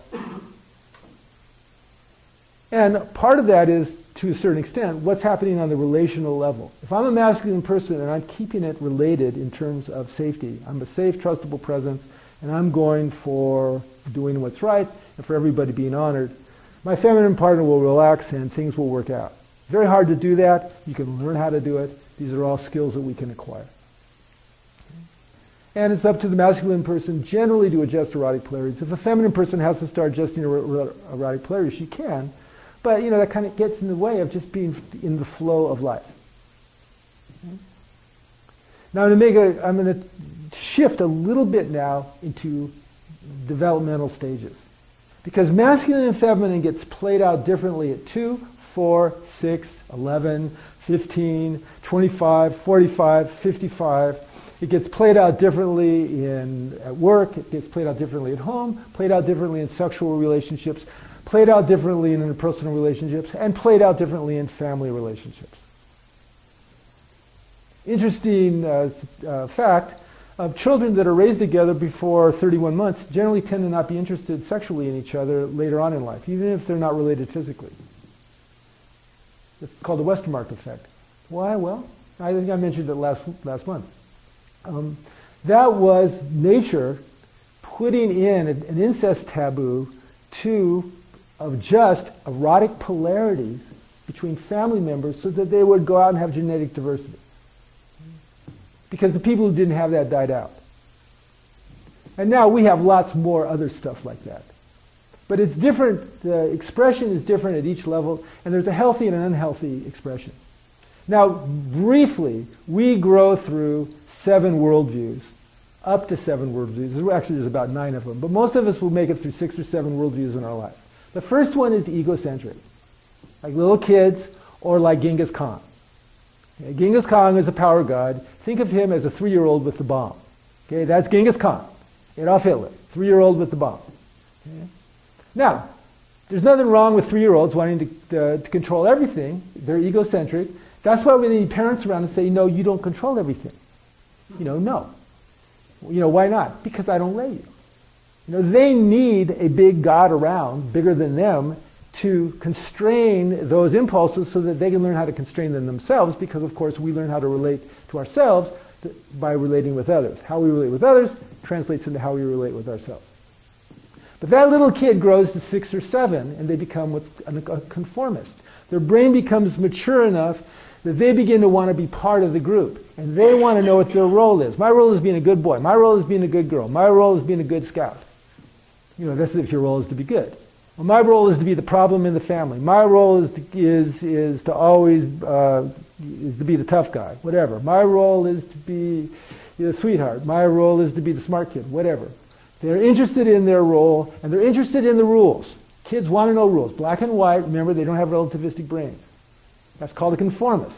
And part of that is, to a certain extent, what's happening on the relational level. If I'm a masculine person and I'm keeping it related in terms of safety, I'm a safe, trustable presence, and I'm going for doing what's right and for everybody being honored, my feminine partner will relax and things will work out. Very hard to do that. You can learn how to do it. These are all skills that we can acquire. And it's up to the masculine person generally to adjust erotic polarities. If a feminine person has to start adjusting erotic polarities, she can. But, that kind of gets in the way of just being in the flow of life. Now I'm going to shift a little bit now into developmental stages. Because masculine and feminine gets played out differently at 2, 4, 6, 11, 15, 25, 45, 55. It gets played out differently at work, it gets played out differently at home, played out differently in sexual relationships, played out differently in interpersonal relationships, and played out differently in family relationships. Interesting fact, children that are raised together before 31 months generally tend to not be interested sexually in each other later on in life, even if they're not related physically. It's called the Westermark effect. Why? Well, I think I mentioned it last month. That was nature putting in an incest taboo of just erotic polarities between family members so that they would go out and have genetic diversity. Because the people who didn't have that died out. And now we have lots more other stuff like that. But it's different, the expression is different at each level, and there's a healthy and an unhealthy expression. Now, briefly, we grow through 7 worldviews, up to 7 worldviews. Actually, there's about 9 of them, but most of us will make it through 6 or 7 worldviews in our life. The first one is egocentric, like little kids, or like Genghis Khan. Okay, Genghis Khan is a power god. Think of him as a 3-year-old with the bomb. Okay, that's Genghis Khan, Adolf Hitler, 3-year-old with the bomb. Okay? Now, there's nothing wrong with 3-year-olds wanting to control everything. They're egocentric. That's why we need parents around and say, no, you don't control everything. No. Why not? Because I don't let you. They need a big God around, bigger than them, to constrain those impulses so that they can learn how to constrain them themselves, because, of course, we learn how to relate to ourselves by relating with others. How we relate with others translates into how we relate with ourselves. But that little kid grows to 6 or 7, and they become a conformist. Their brain becomes mature enough that they begin to want to be part of the group, and they want to know what their role is. My role is being a good boy. My role is being a good girl. My role is being a good scout. That's if your role is to be good. Well, my role is to be the problem in the family. My role is to always is to be the tough guy, whatever. My role is to be the sweetheart. My role is to be the smart kid, whatever. They're interested in their role, and they're interested in the rules. Kids want to know rules. Black and white, remember, they don't have relativistic brains. That's called a conformist.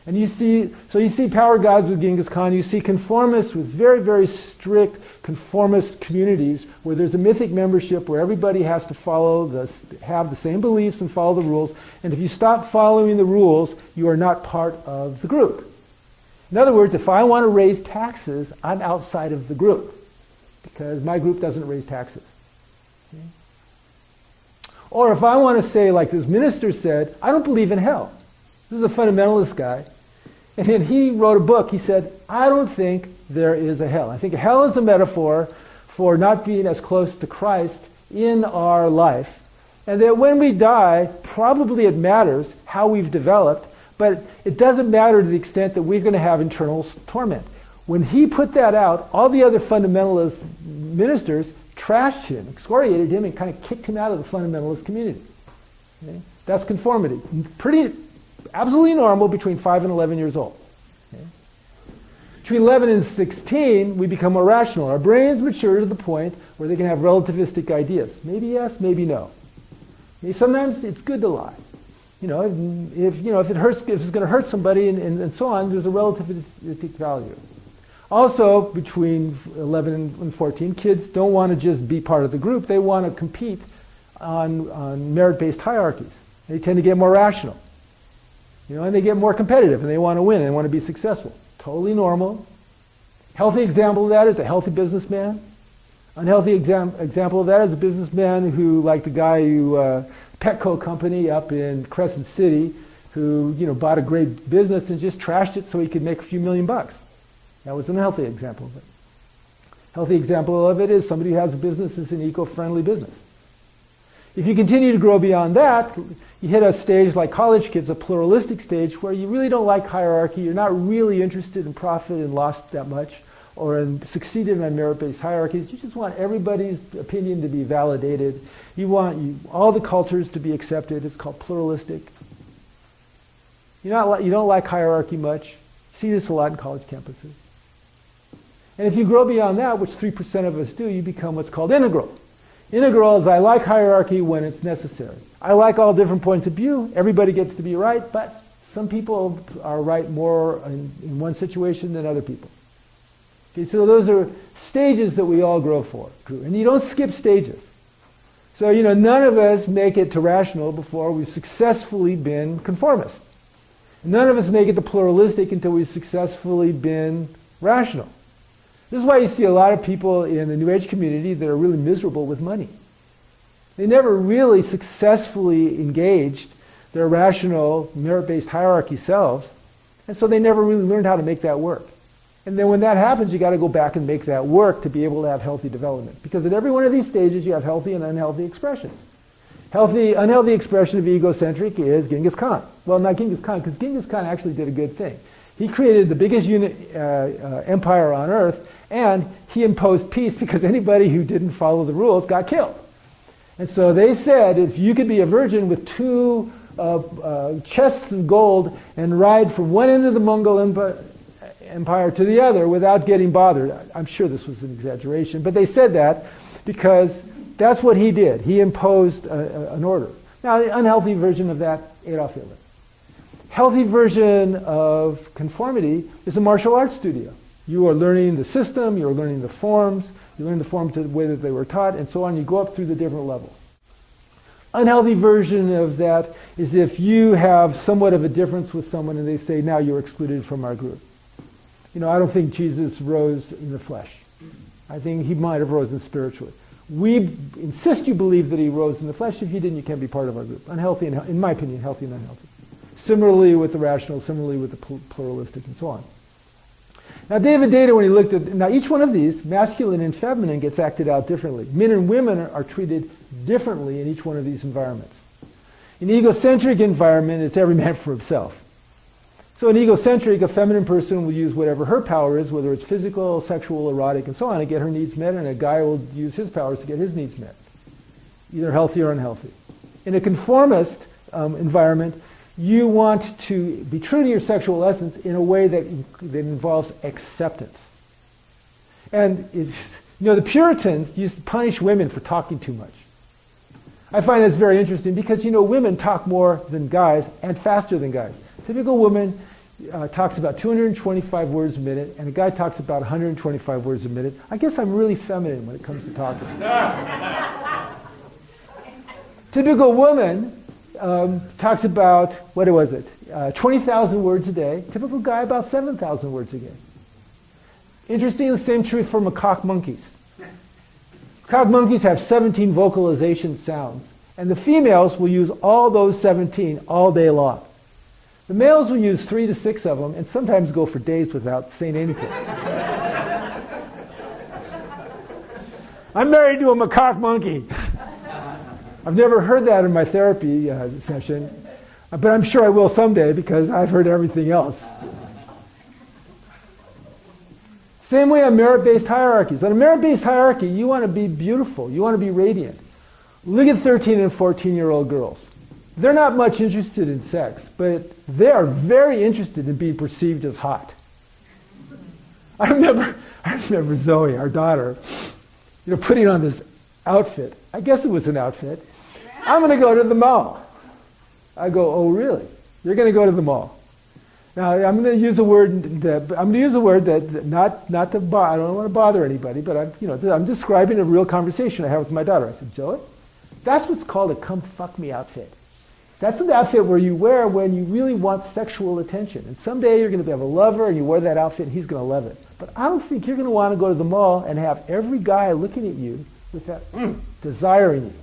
And you see power gods with Genghis Khan, you see conformists with very, very strict conformist communities where there's a mythic membership where everybody has to have the same beliefs and follow the rules. And if you stop following the rules, you are not part of the group. In other words, if I want to raise taxes, I'm outside of the group because my group doesn't raise taxes. Okay? Or if I want to say, like this minister said, I don't believe in hell. This is a fundamentalist guy. And then he wrote a book. He said, I don't think there is a hell. I think hell is a metaphor for not being as close to Christ in our life. And that when we die, probably it matters how we've developed, but it doesn't matter to the extent that we're going to have internal torment. When he put that out, all the other fundamentalist ministers trashed him, excoriated him, and kind of kicked him out of the fundamentalist community. Okay? That's conformity. Absolutely normal between 5 and 11 years old. Okay? Between 11 and 16, we become more rational. Our brains mature to the point where they can have relativistic ideas. Maybe yes, maybe no. Sometimes it's good to lie. If it hurts, if it's going to hurt somebody and so on, there's a relativistic value. Also, between 11 and 14, kids don't want to just be part of the group. They want to compete on merit-based hierarchies. They tend to get more rational. And they get more competitive, and they want to win, and they want to be successful. Totally normal. Healthy example of that is a healthy businessman. Unhealthy example of that is a businessman who, like the guy who, Petco company up in Crescent City, who, bought a great business and just trashed it so he could make a few $1 million. That was an unhealthy example of it. Healthy example of it is somebody who has a business that's an eco-friendly business. If you continue to grow beyond that, you hit a stage like college kids, a pluralistic stage, where you really don't like hierarchy, you're not really interested in profit and loss that much, or in succeeding on merit-based hierarchies. You just want everybody's opinion to be validated. You want all the cultures to be accepted. It's called pluralistic. You don't like hierarchy much. You see this a lot in college campuses. And if you grow beyond that, which 3% of us do, you become what's called integral. Integral is I like hierarchy when it's necessary. I like all different points of view. Everybody gets to be right, but some people are right more in one situation than other people. Okay, so those are stages that we all grow through. And you don't skip stages. So, none of us make it to rational before we've successfully been conformist. None of us make it to pluralistic until we've successfully been rational. This is why you see a lot of people in the New Age community that are really miserable with money. They never really successfully engaged their rational, merit-based hierarchy selves, and so they never really learned how to make that work. And then when that happens, you got to go back and make that work to be able to have healthy development. Because at every one of these stages, you have healthy and unhealthy expressions. Unhealthy expression of egocentric is Genghis Khan. Well, not Genghis Khan, because Genghis Khan actually did a good thing. He created the biggest empire on earth, and he imposed peace because anybody who didn't follow the rules got killed. And so they said, if you could be a virgin with 2 chests of gold and ride from one end of the Mongol empire to the other without getting bothered. I'm sure this was an exaggeration, but they said that because that's what he did. He imposed an order. Now, the unhealthy version of that, Adolf Hitler. Healthy version of conformity is a martial arts studio. You are learning the system, you are learning the forms, you learn the forms the way that they were taught, and so on. You go up through the different levels. Unhealthy version of that is if you have somewhat of a difference with someone and they say, now you're excluded from our group. I don't think Jesus rose in the flesh. I think he might have risen spiritually. We insist you believe that he rose in the flesh. If you didn't, you can't be part of our group. Unhealthy, and in my opinion, healthy and unhealthy. Similarly with the rational, similarly with the pluralistic, and so on. Now, David Data, when he looked at, each one of these, masculine and feminine, gets acted out differently. Men and women are treated differently in each one of these environments. In the egocentric environment, it's every man for himself. So an egocentric, a feminine person will use whatever her power is, whether it's physical, sexual, erotic, and so on, to get her needs met, and a guy will use his powers to get his needs met, either healthy or unhealthy. In a conformist environment, you want to be true to your sexual essence in a way that involves acceptance. And the Puritans used to punish women for talking too much. I find this very interesting because, women talk more than guys and faster than guys. Typical woman talks about 225 words a minute, and a guy talks about 125 words a minute. I guess I'm really feminine when it comes to talking. Typical woman talks about, 20,000 words a day. Typical guy about 7,000 words a day. Interesting, the same truth for macaque monkeys. Macaque monkeys have 17 vocalization sounds, and the females will use all those 17 all day long. The males will use 3 to 6 of them, and sometimes go for days without saying anything. I'm married to a macaque monkey. I've never heard that in my therapy session, but I'm sure I will someday because I've heard everything else. Same way on merit-based hierarchies. On a merit-based hierarchy, you want to be beautiful. You want to be radiant. Look at 13 and 14-year-old girls. They're not much interested in sex, but they are very interested in being perceived as hot. I remember Zoe, our daughter, putting on this outfit. I guess it was an outfit. I'm going to go to the mall. I go, oh really? You're going to go to the mall? Now I'm going to use a word that not to I don't want to bother anybody, but I'm describing a real conversation I had with my daughter. I said, Zoe, that's what's called a come fuck me outfit. That's an outfit where you wear when you really want sexual attention. And someday you're going to have a lover and you wear that outfit and he's going to love it. But I don't think you're going to want to go to the mall and have every guy looking at you with that desire in you.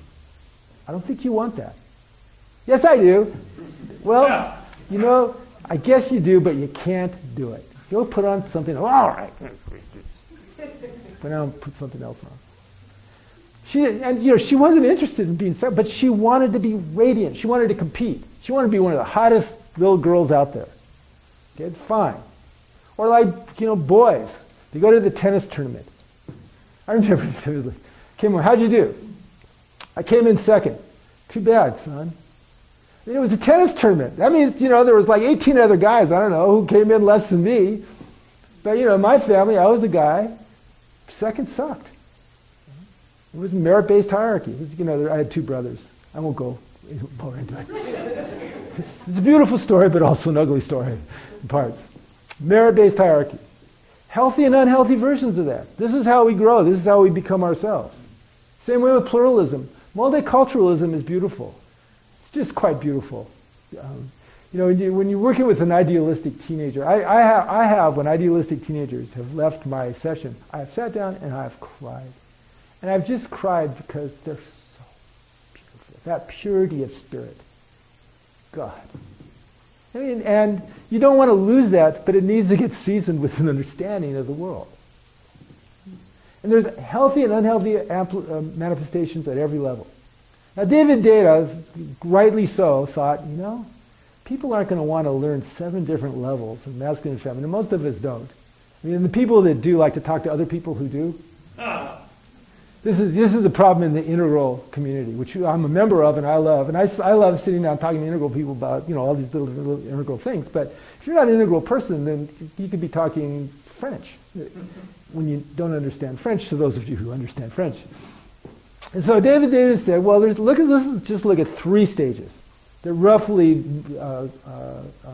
I don't think you want that. Yes, I do. Well, I guess you do, but you can't do it. You'll put on something, all right. But now put something else on. She wasn't interested in being sex, but she wanted to be radiant. She wanted to compete. She wanted to be one of the hottest little girls out there. Okay, fine. Or boys. They go to the tennis tournament. I remember it was like, how'd you do? I came in second. Too bad, son. It was a tennis tournament. That means, there was like 18 other guys, I don't know, who came in less than me. But, my family, I was the guy. Second sucked. It was a merit-based hierarchy. It was, I had 2 brothers. I won't go more into it. It's a beautiful story, but also an ugly story in parts. Merit-based hierarchy. Healthy and unhealthy versions of that. This is how we grow. This is how we become ourselves. Same way with pluralism. Multiculturalism is beautiful. It's just quite beautiful. When you're working with an idealistic teenager, I have, when idealistic teenagers have left my session, I have sat down and I have cried. And I've just cried because they're so beautiful. That purity of spirit. God. And you don't want to lose that, but it needs to get seasoned with an understanding of the world. And there's healthy and unhealthy manifestations at every level. Now David Data, rightly so, thought, people aren't going to want to learn 7 different levels of masculine and feminine. Most of us don't. I mean, the people that do like to talk to other people who do. This is the problem in the integral community, which I'm a member of and I love. And I love sitting down talking to integral people about, all these little integral things. But if you're not an integral person, then you could be talking French when you don't understand French, to those of you who understand French. And so David Data said, well, let's just look at 3 stages that roughly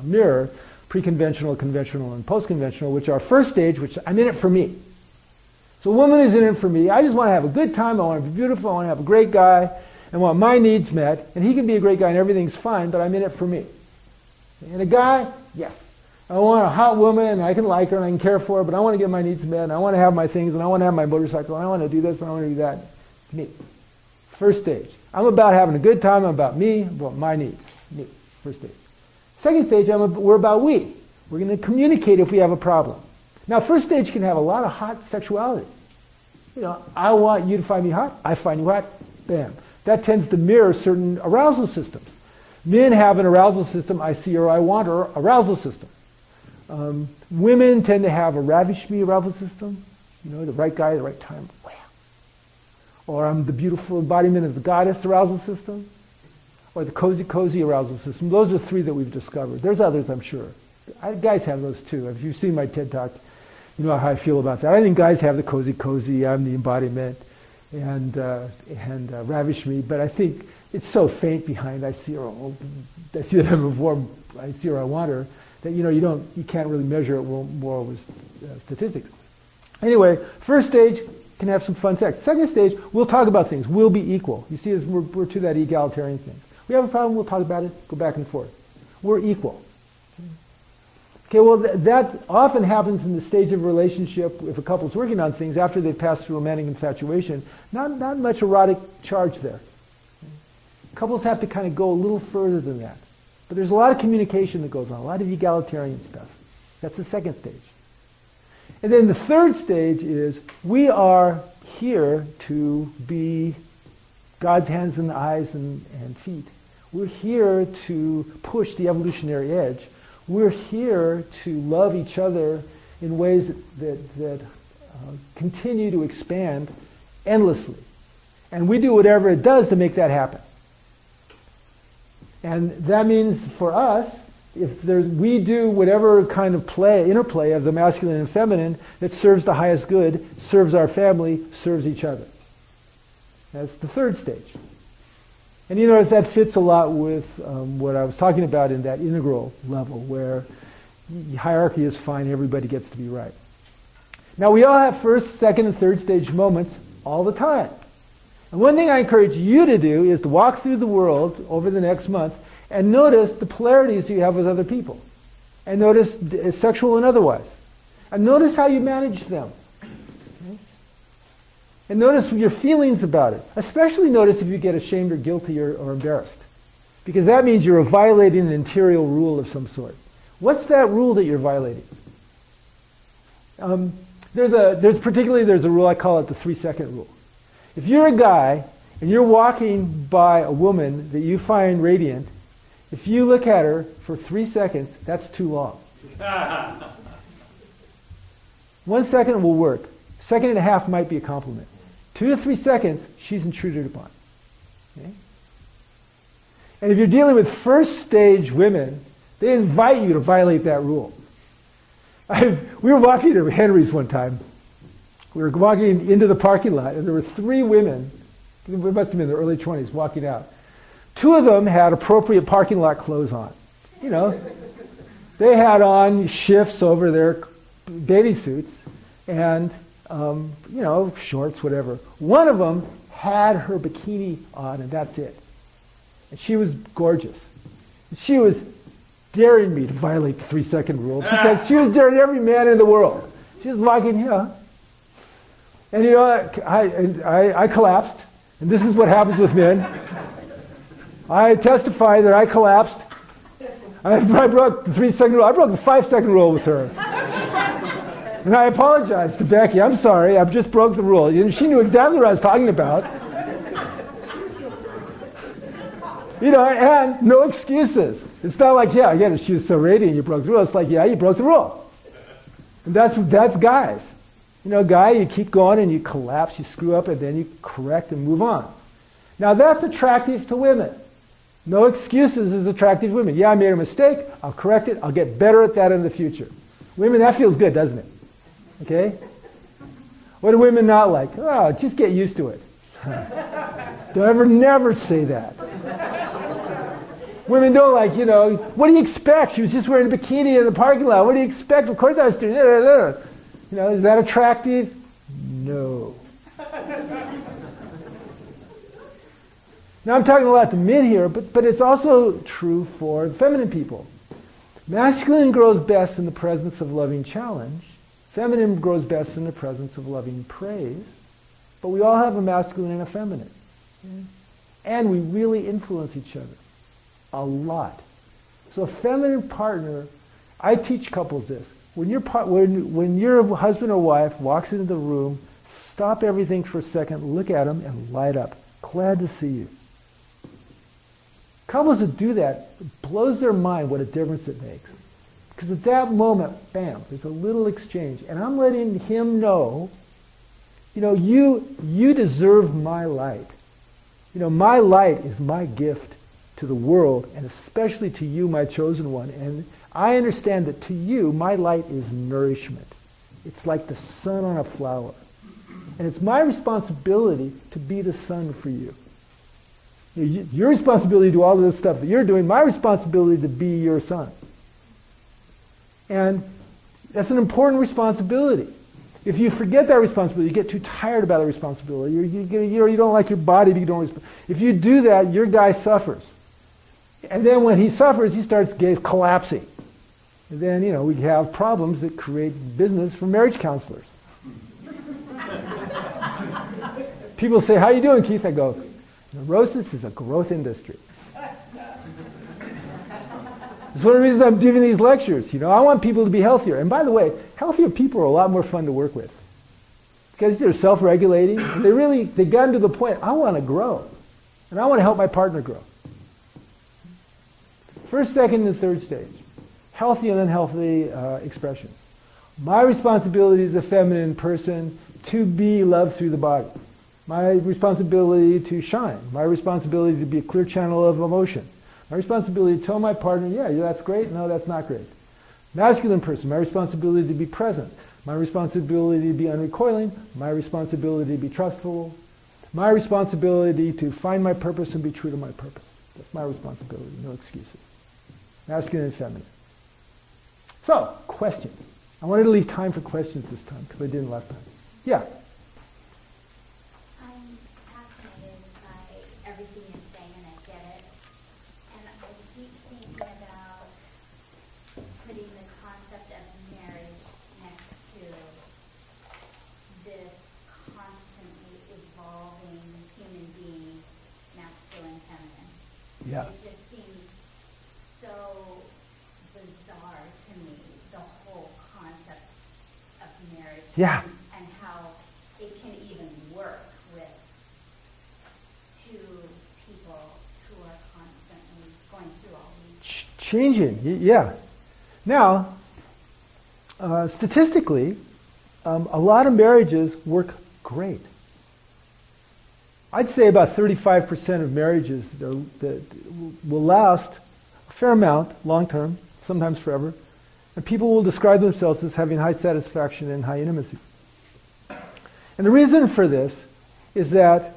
mirror pre-conventional, conventional, and post-conventional, which are first stage, which I'm in it for me. So a woman is in it for me. I just want to have a good time. I want to be beautiful. I want to have a great guy. I want my needs met. And he can be a great guy and everything's fine, but I'm in it for me. And a guy, yes. I want a hot woman and I can like her and I can care for her, but I want to get my needs met and I want to have my things and I want to have my motorcycle and I want to do this and I want to do that. Me. First stage. I'm about having a good time. I'm about me, about my needs. Me. First stage. Second stage, we're about we. We're going to communicate if we have a problem. Now, first stage can have a lot of hot sexuality. I want you to find me hot. I find you hot. Bam. That tends to mirror certain arousal systems. Men have an arousal system, I see or I want, or arousal system. Women tend to have a ravishmi arousal system, the right guy at the right time. Wow. Or the beautiful embodiment of the goddess arousal system, or the cozy arousal system. Those are three that we've discovered. There's others, I'm sure. Guys have those too. If you've seen my TED Talk, you know how I feel about that. I think guys have the cozy, I'm the embodiment, and ravish me. But I think it's so faint behind. I see that I'm a warm. I see her. I want her. That you can't really measure it more with statistics. Anyway, first stage can have some fun sex. Second stage, we'll talk about things. We'll be equal. You see, we're to that egalitarian thing. We have a problem. We'll talk about it. Go back and forth. We're equal. Okay, well, that often happens in the stage of a relationship if a couple's working on things after they've passed through romantic infatuation. Not much erotic charge there. Couples have to kind of go a little further than that. But there's a lot of communication that goes on, a lot of egalitarian stuff. That's the second stage. And then the third stage is we are here to be God's hands and eyes and feet. We're here to push the evolutionary edge. We're here to love each other in ways that continue to expand endlessly. And we do whatever it does to make that happen. And that means for us, we do whatever kind of interplay of the masculine and feminine that serves the highest good, serves our family, serves each other. That's the third stage. And you notice that fits a lot with what I was talking about in that integral level, where hierarchy is fine, everybody gets to be right. Now we all have first, second, and third stage moments all the time. And one thing I encourage you to do is to walk through the world over the next month and notice the polarities you have with other people. And notice sexual and otherwise. And notice how you manage them. Okay? And notice your feelings about it. Especially notice if you get ashamed or guilty or embarrassed. Because that means you're violating an interior rule of some sort. What's that rule that you're violating? There's a rule, I call it the 3-second rule. If you're a guy and you're walking by a woman that you find radiant, if you look at her for 3 seconds, that's too long. 1 second will work. 1.5 seconds might be a compliment. 2 to 3 seconds, she's intruded upon. Okay? And if you're dealing with first stage women, they invite you to violate that rule. We were walking to Henry's one time. We were walking into the parking lot, and there were 3 women, we must have been in their early 20s, walking out. 2 of them had appropriate parking lot clothes on. They had on shifts over their bathing suits and, shorts, whatever. One of them had her bikini on, and that's it. And she was gorgeous. She was daring me to violate the 3-second rule because she was daring every man in the world. She was walking, And I collapsed, and this is what happens with men. I testify that I collapsed. I broke the 3-second rule. I broke the 5-second rule with her. And I apologized to Becky. I'm sorry, I've just broke the rule. She knew exactly what I was talking about. And no excuses. It's not like, I get it, she was so radiant, you broke the rule. It's like, you broke the rule. And that's guys. Guy, you keep going and you collapse, you screw up, and then you correct and move on. Now that's attractive to women. No excuses is attractive to women. I made a mistake, I'll correct it, I'll get better at that in the future. Women, that feels good, doesn't it? Okay? What do women not like? Oh, just get used to it. Don't never say that. Women don't like, what do you expect? She was just wearing a bikini in the parking lot. What do you expect? Of course I was doing it. Is that attractive? No. Now I'm talking a lot to men here, but it's also true for feminine people. Masculine grows best in the presence of loving challenge. Feminine grows best in the presence of loving praise. But we all have a masculine and a feminine. Okay? And we really influence each other. A lot. So a feminine partner, I teach couples this. When your husband or wife walks into the room, stop everything for a second, look at them, and light up. Glad to see you. Couples that do that, it blows their mind what a difference it makes. Because at that moment, bam, there's a little exchange. And I'm letting him know, you deserve my light. My light is my gift to the world, and especially to you, my chosen one. And I understand that to you, my light is nourishment. It's like the sun on a flower. And it's my responsibility to be the sun for you. Your responsibility to do all of this stuff that you're doing, my responsibility to be your sun. And that's an important responsibility. If you forget that responsibility, you get too tired about the responsibility, you don't like your body, if you do that, your guy suffers. And then when he suffers, he starts collapsing. And then, we have problems that create business for marriage counselors. People say, how you doing, Keith? I go, neurosis is a growth industry. That's one of the reasons I'm giving these lectures. I want people to be healthier. And by the way, healthier people are a lot more fun to work with. Because they're self-regulating. And they got to the point, I want to grow. And I want to help my partner grow. First, second, and third stage. Healthy and unhealthy expressions. My responsibility as a feminine person to be loved through the body. My responsibility to shine. My responsibility to be a clear channel of emotion. My responsibility to tell my partner, yeah, that's great, no, that's not great. Masculine person, my responsibility to be present. My responsibility to be unrecoiling. My responsibility to be trustful. My responsibility to find my purpose and be true to my purpose. That's my responsibility, no excuses. Masculine and feminine. So, questions. I wanted to leave time for questions this time, because I didn't last time. Yeah? I'm fascinated by everything you're saying, and I get it. And I keep thinking about putting the concept of marriage next to this constantly evolving human being, masculine, feminine. Yeah. It just seems so bizarre to me, the whole concept of marriage. Yeah. And how it can even work with two people who are constantly going through all these. Changing, yeah. Now, statistically, a lot of marriages work great. I'd say about 35% of marriages that will last a fair amount, long term, sometimes forever, and people will describe themselves as having high satisfaction and high intimacy. And the reason for this is that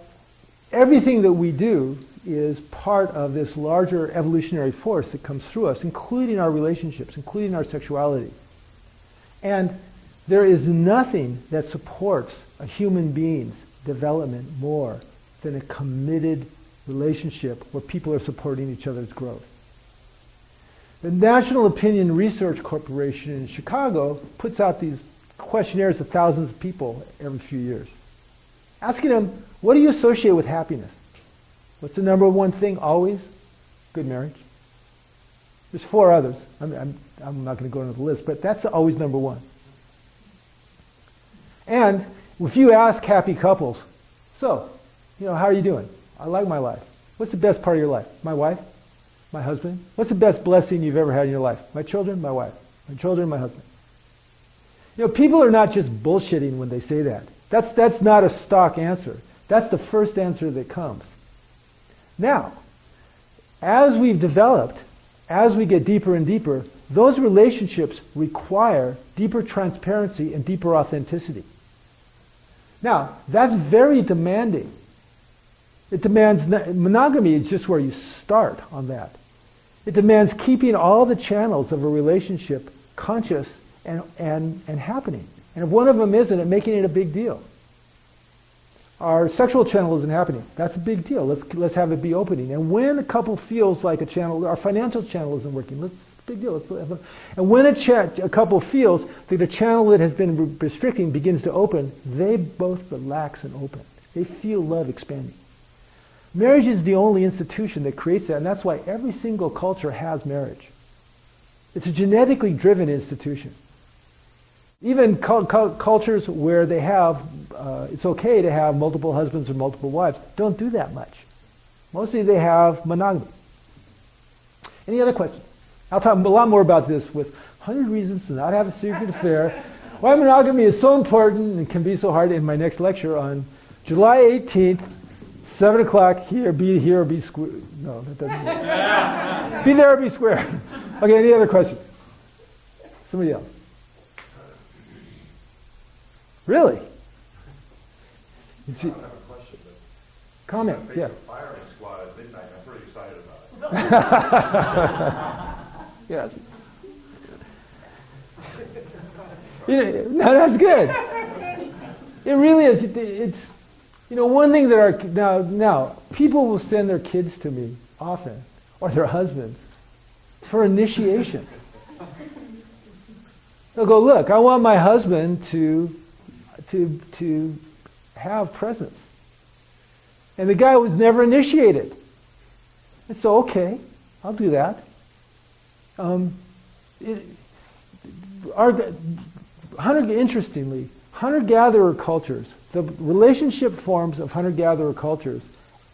everything that we do is part of this larger evolutionary force that comes through us, including our relationships, including our sexuality. And there is nothing that supports a human being's development more than a committed relationship where people are supporting each other's growth. The National Opinion Research Corporation in Chicago puts out these questionnaires to thousands of people every few years, asking them, what do you associate with happiness? What's the number one thing always? Good marriage. There's 4 others. I'm not going to go into the list, but that's always number one. And if you ask happy couples, so, how are you doing? I like my life. What's the best part of your life? My wife? My husband? What's the best blessing you've ever had in your life? My children? My wife? My children? My husband? People are not just bullshitting when they say that. That's not a stock answer. That's the first answer that comes. Now, as we've developed, as we get deeper and deeper, those relationships require deeper transparency and deeper authenticity. Now, that's very demanding. It demands, monogamy is just where you start on that. It demands keeping all the channels of a relationship conscious and happening. And if one of them isn't, making it a big deal. Our sexual channel isn't happening. That's a big deal. Let's have it be opening. And when a couple feels like a channel, our financial channel isn't working, big deal. And when a couple feels that the channel that has been restricting begins to open, they both relax and open. They feel love expanding. Marriage is the only institution that creates that, and that's why every single culture has marriage. It's a genetically driven institution. Even cultures where they have, it's okay to have multiple husbands or multiple wives, don't do that much. Mostly they have monogamy. Any other questions? I'll talk a lot more about this with 100 reasons to not have a secret affair. Why monogamy is so important and can be so hard in my next lecture on July 18th, 7 o'clock here, be here or be square. No, that doesn't work. Be there or be square. Okay, any other questions? Somebody else. Really? You see, I don't have a question, but comment, yeah. Firing squad at midnight. I'm pretty excited about it. Yes. No, that's good. It really is. It's one thing that now people will send their kids to me often, or their husbands, for initiation. They'll go, look, I want my husband to have presence. And the guy was never initiated. And so, okay, I'll do that. Interestingly, hunter-gatherer cultures, the relationship forms of hunter-gatherer cultures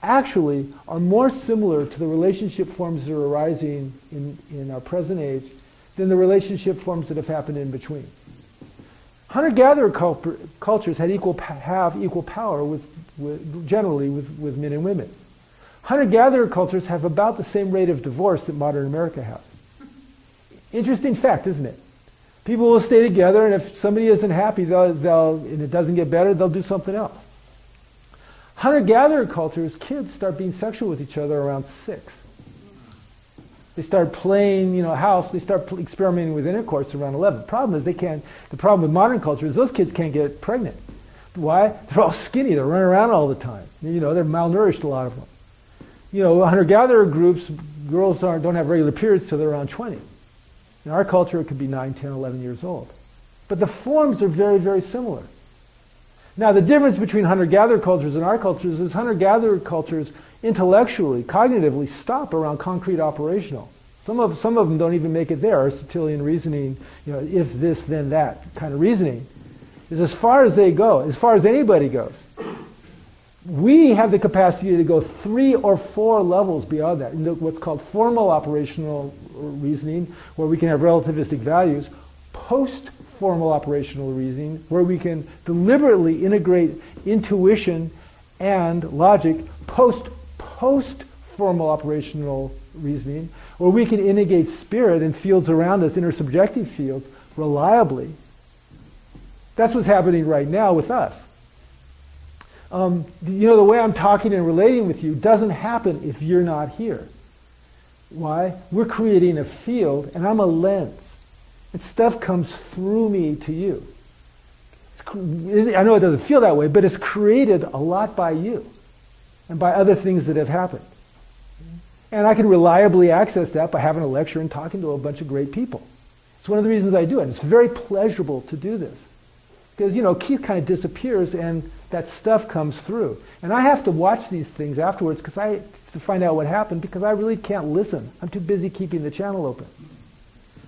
actually are more similar to the relationship forms that are arising in our present age than the relationship forms that have happened in between. Hunter-gatherer cultures have equal power generally with men and women. Hunter-gatherer cultures have about the same rate of divorce that modern America has. Interesting fact, isn't it? People will stay together, and if somebody isn't happy, and it doesn't get better, they'll do something else. Hunter-gatherer cultures, kids start being sexual with each other around 6. They start playing, house. They start experimenting with intercourse around 11. The problem with modern culture is those kids can't get pregnant. Why? They're all skinny. They're running around all the time. They're malnourished, a lot of them. Hunter-gatherer groups, girls don't have regular periods till they're around 20. In our culture, it could be 9, 10, 11 years old. But the forms are very, very similar. Now, the difference between hunter-gatherer cultures and our cultures is hunter-gatherer cultures intellectually, cognitively stop around concrete operational. Some of them don't even make it there. Aristotelian reasoning, if this, then that kind of reasoning, is as far as they go, as far as anybody goes. We have the capacity to go 3 or 4 levels beyond that, in what's called formal operational reasoning, where we can have relativistic values, post-formal operational reasoning, where we can deliberately integrate intuition and logic, post-formal operational reasoning, where we can integrate spirit and fields around us, intersubjective fields, reliably. That's what's happening right now with us. The way I'm talking and relating with you doesn't happen if you're not here. Why? We're creating a field, and I'm a lens. And stuff comes through me to you. I know it doesn't feel that way, but it's created a lot by you and by other things that have happened. And I can reliably access that by having a lecture and talking to a bunch of great people. It's one of the reasons I do it. It's very pleasurable to do this. Because, Keith kind of disappears and that stuff comes through. And I have to watch these things afterwards to find out what happened, because I really can't listen. I'm too busy keeping the channel open.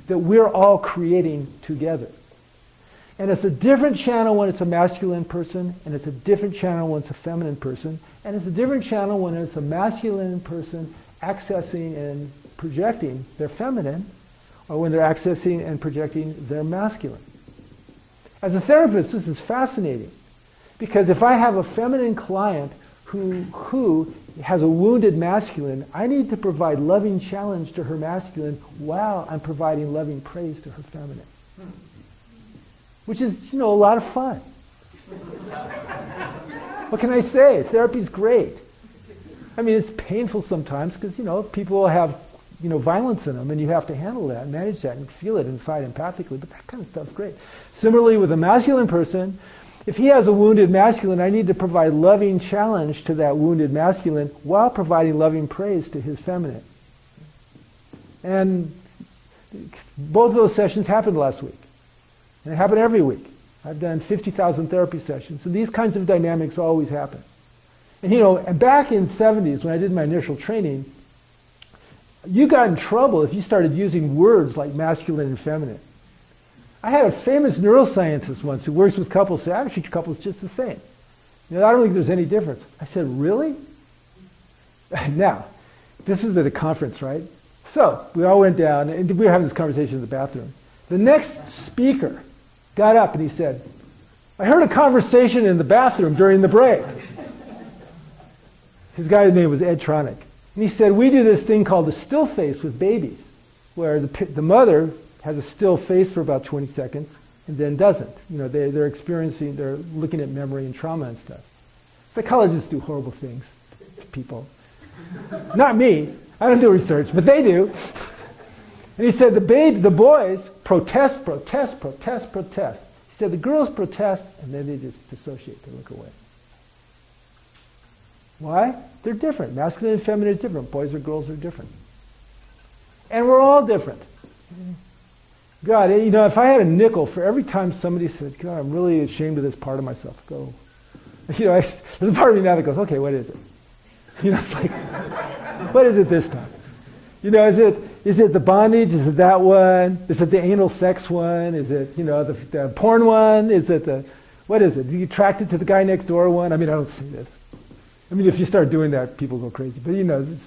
That we're all creating together. And it's a different channel when it's a masculine person, and it's a different channel when it's a feminine person, and it's a different channel when it's a masculine person accessing and projecting their feminine, or when they're accessing and projecting their masculine. As a therapist, this is fascinating, because if I have a feminine client who has a wounded masculine, I need to provide loving challenge to her masculine while I'm providing loving praise to her feminine. Which is, a lot of fun. What can I say? Therapy's great. I mean, it's painful sometimes because, people have, violence in them, and you have to handle that and manage that and feel it inside empathically, but that kind of stuff's great. Similarly, with a masculine person, if he has a wounded masculine, I need to provide loving challenge to that wounded masculine while providing loving praise to his feminine. And both of those sessions happened last week. And it happened every week. I've done 50,000 therapy sessions, and these kinds of dynamics always happen. And and back in the 70s, when I did my initial training, you got in trouble if you started using words like masculine and feminine. I had a famous neuroscientist once who works with couples say, I treat couples just the same. I don't think there's any difference. I said, really? Now, this is at a conference, right? So we all went down, and we were having this conversation in the bathroom. The next speaker got up and he said, I heard a conversation in the bathroom during the break. His guy's name was Ed Tronick. And he said, we do this thing called the still face with babies, where the mother has a still face for about 20 seconds and then doesn't. They're looking at memory and trauma and stuff. Psychologists do horrible things to people. Not me. I don't do research, but they do. And he said the boys protest. He said the girls protest, and then they just dissociate. They look away. Why? They're different. Masculine and feminine is different. Boys or girls are different. And we're all different. God, if I had a nickel for every time somebody said, God, I'm really ashamed of this part of myself, go. There's a part of me now that goes, okay, what is it? It's like, what is it this time? Is it the bondage? Is it that one? Is it the anal sex one? Is it, the porn one? Is it what is it? Are you attracted to the guy next door one? I don't say this. If you start doing that, people go crazy. But, and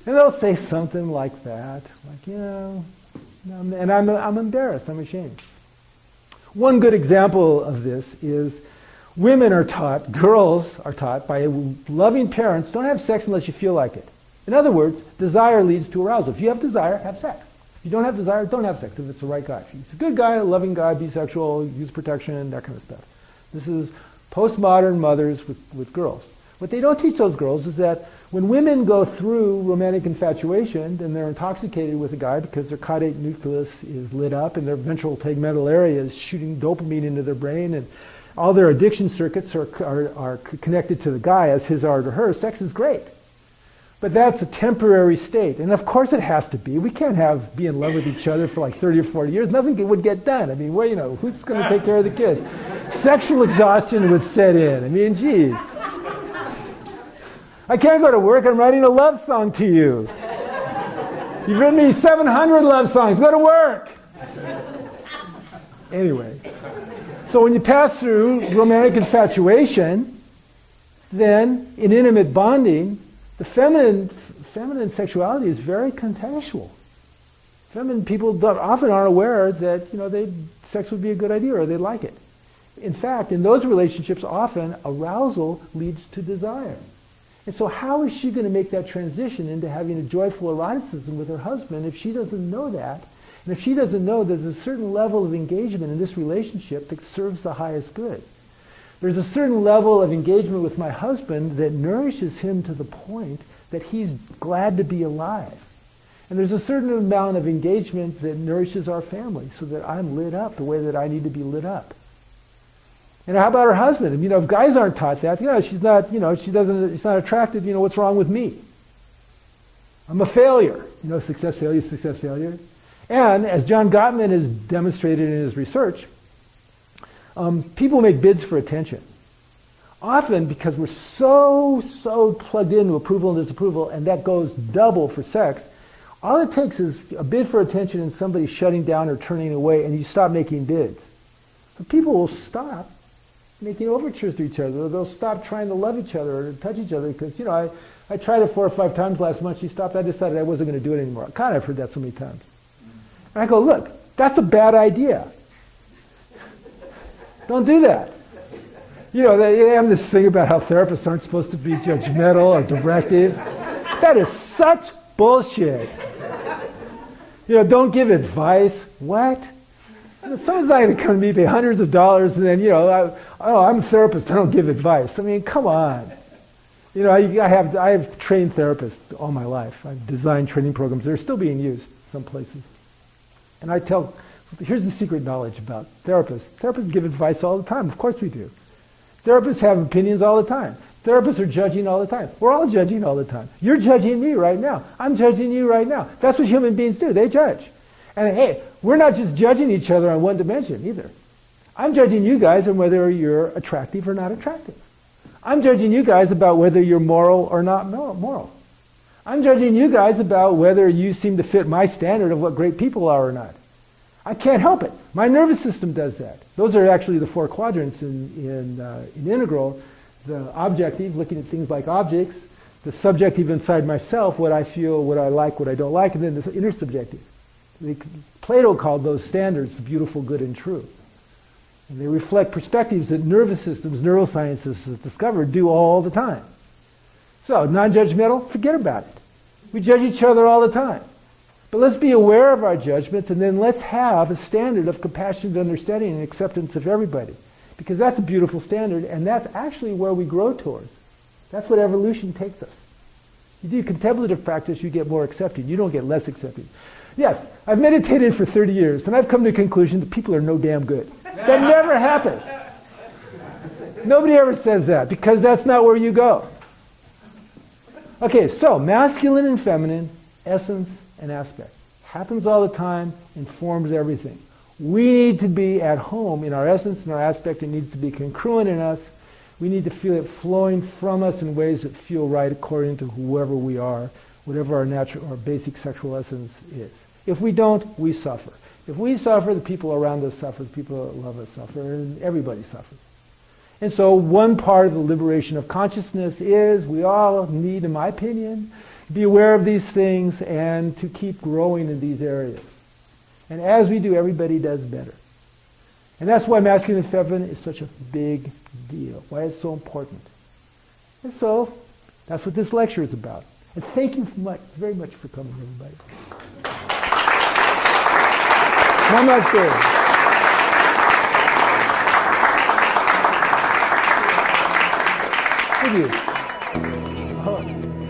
they'll say something like that. And I'm embarrassed. I'm ashamed. One good example of this is women are taught, girls are taught by loving parents, don't have sex unless you feel like it. In other words, desire leads to arousal. If you have desire, have sex. If you don't have desire, don't have sex if it's the right guy. If he's a good guy, a loving guy, bisexual, use protection, that kind of stuff. This is postmodern mothers with girls. What they don't teach those girls is that when women go through romantic infatuation, then they're intoxicated with a guy because their caudate nucleus is lit up and their ventral tegmental area is shooting dopamine into their brain, and all their addiction circuits are connected to the guy as his are to her. Sex is great. But that's a temporary state. And of course it has to be. We can't be in love with each other for like 30 or 40 years. Nothing would get done. Who's going to take care of the kids? Sexual exhaustion would set in. Geez. I can't go to work. I'm writing a love song to you. You've written me 700 love songs. Go to work. Anyway. So when you pass through romantic infatuation, then in intimate bonding, the feminine sexuality is very contextual. Feminine people often aren't aware that sex would be a good idea or they'd like it. In fact, in those relationships, often arousal leads to desire. And so how is she going to make that transition into having a joyful eroticism with her husband if she doesn't know that? And if she doesn't know that there's a certain level of engagement in this relationship that serves the highest good. There's a certain level of engagement with my husband that nourishes him to the point that he's glad to be alive. And there's a certain amount of engagement that nourishes our family so that I'm lit up the way that I need to be lit up. And how about her husband? If guys aren't taught that, she's not, she's not attracted, what's wrong with me? I'm a failure. Success, failure. And as John Gottman has demonstrated in his research, people make bids for attention. Often because we're so plugged into approval and disapproval, and that goes double for sex, all it takes is a bid for attention and somebody shutting down or turning away, and you stop making bids. So people will stop making overtures to each other, or they'll stop trying to love each other or touch each other because, I tried it 4 or 5 times last month, she stopped, I decided I wasn't going to do it anymore. God, I've heard that so many times. And I go, look, that's a bad idea. Don't do that. They have this thing about how therapists aren't supposed to be judgmental or directive. That is such bullshit. Don't give advice. What? Someone's not going to come to me, pay hundreds of dollars, and then, I'm a therapist, I don't give advice. Come on. I have trained therapists all my life. I've designed training programs. They're still being used some places. And I tell, here's the secret knowledge about therapists. Therapists give advice all the time. Of course we do. Therapists have opinions all the time. Therapists are judging all the time. We're all judging all the time. You're judging me right now. I'm judging you right now. That's what human beings do. They judge. And hey, we're not just judging each other on one dimension either. I'm judging you guys on whether you're attractive or not attractive. I'm judging you guys about whether you're moral or not moral. I'm judging you guys about whether you seem to fit my standard of what great people are or not. I can't help it. My nervous system does that. Those are actually the 4 quadrants in integral. The objective, looking at things like objects. The subjective inside myself, what I feel, what I like, what I don't like. And then the intersubjective. Plato called those standards beautiful, good, and true. And they reflect perspectives that nervous systems, neuroscientists have discovered, do all the time. So, non-judgmental, forget about it. We judge each other all the time. But let's be aware of our judgments, and then let's have a standard of compassionate understanding and acceptance of everybody. Because that's a beautiful standard, and that's actually where we grow towards. That's what evolution takes us. You do contemplative practice, you get more accepting. You don't get less accepting. Yes, I've meditated for 30 years, and I've come to the conclusion that people are no damn good. That never happens. Nobody ever says that, because that's not where you go. Okay, so masculine and feminine, essence and aspect. Happens all the time, informs everything. We need to be at home in our essence and our aspect. It needs to be congruent in us. We need to feel it flowing from us in ways that feel right according to whoever we are, whatever our natural or basic sexual essence is. If we don't, we suffer. If we suffer, the people around us suffer, the people that love us suffer, and everybody suffers. And so one part of the liberation of consciousness is we all need, in my opinion, be aware of these things and to keep growing in these areas. And as we do, everybody does better. And that's why masculine and feminine is such a big deal, why it's so important. And so, that's what this lecture is about. And thank you very much for coming, everybody. Namaste. Thank you. Oh.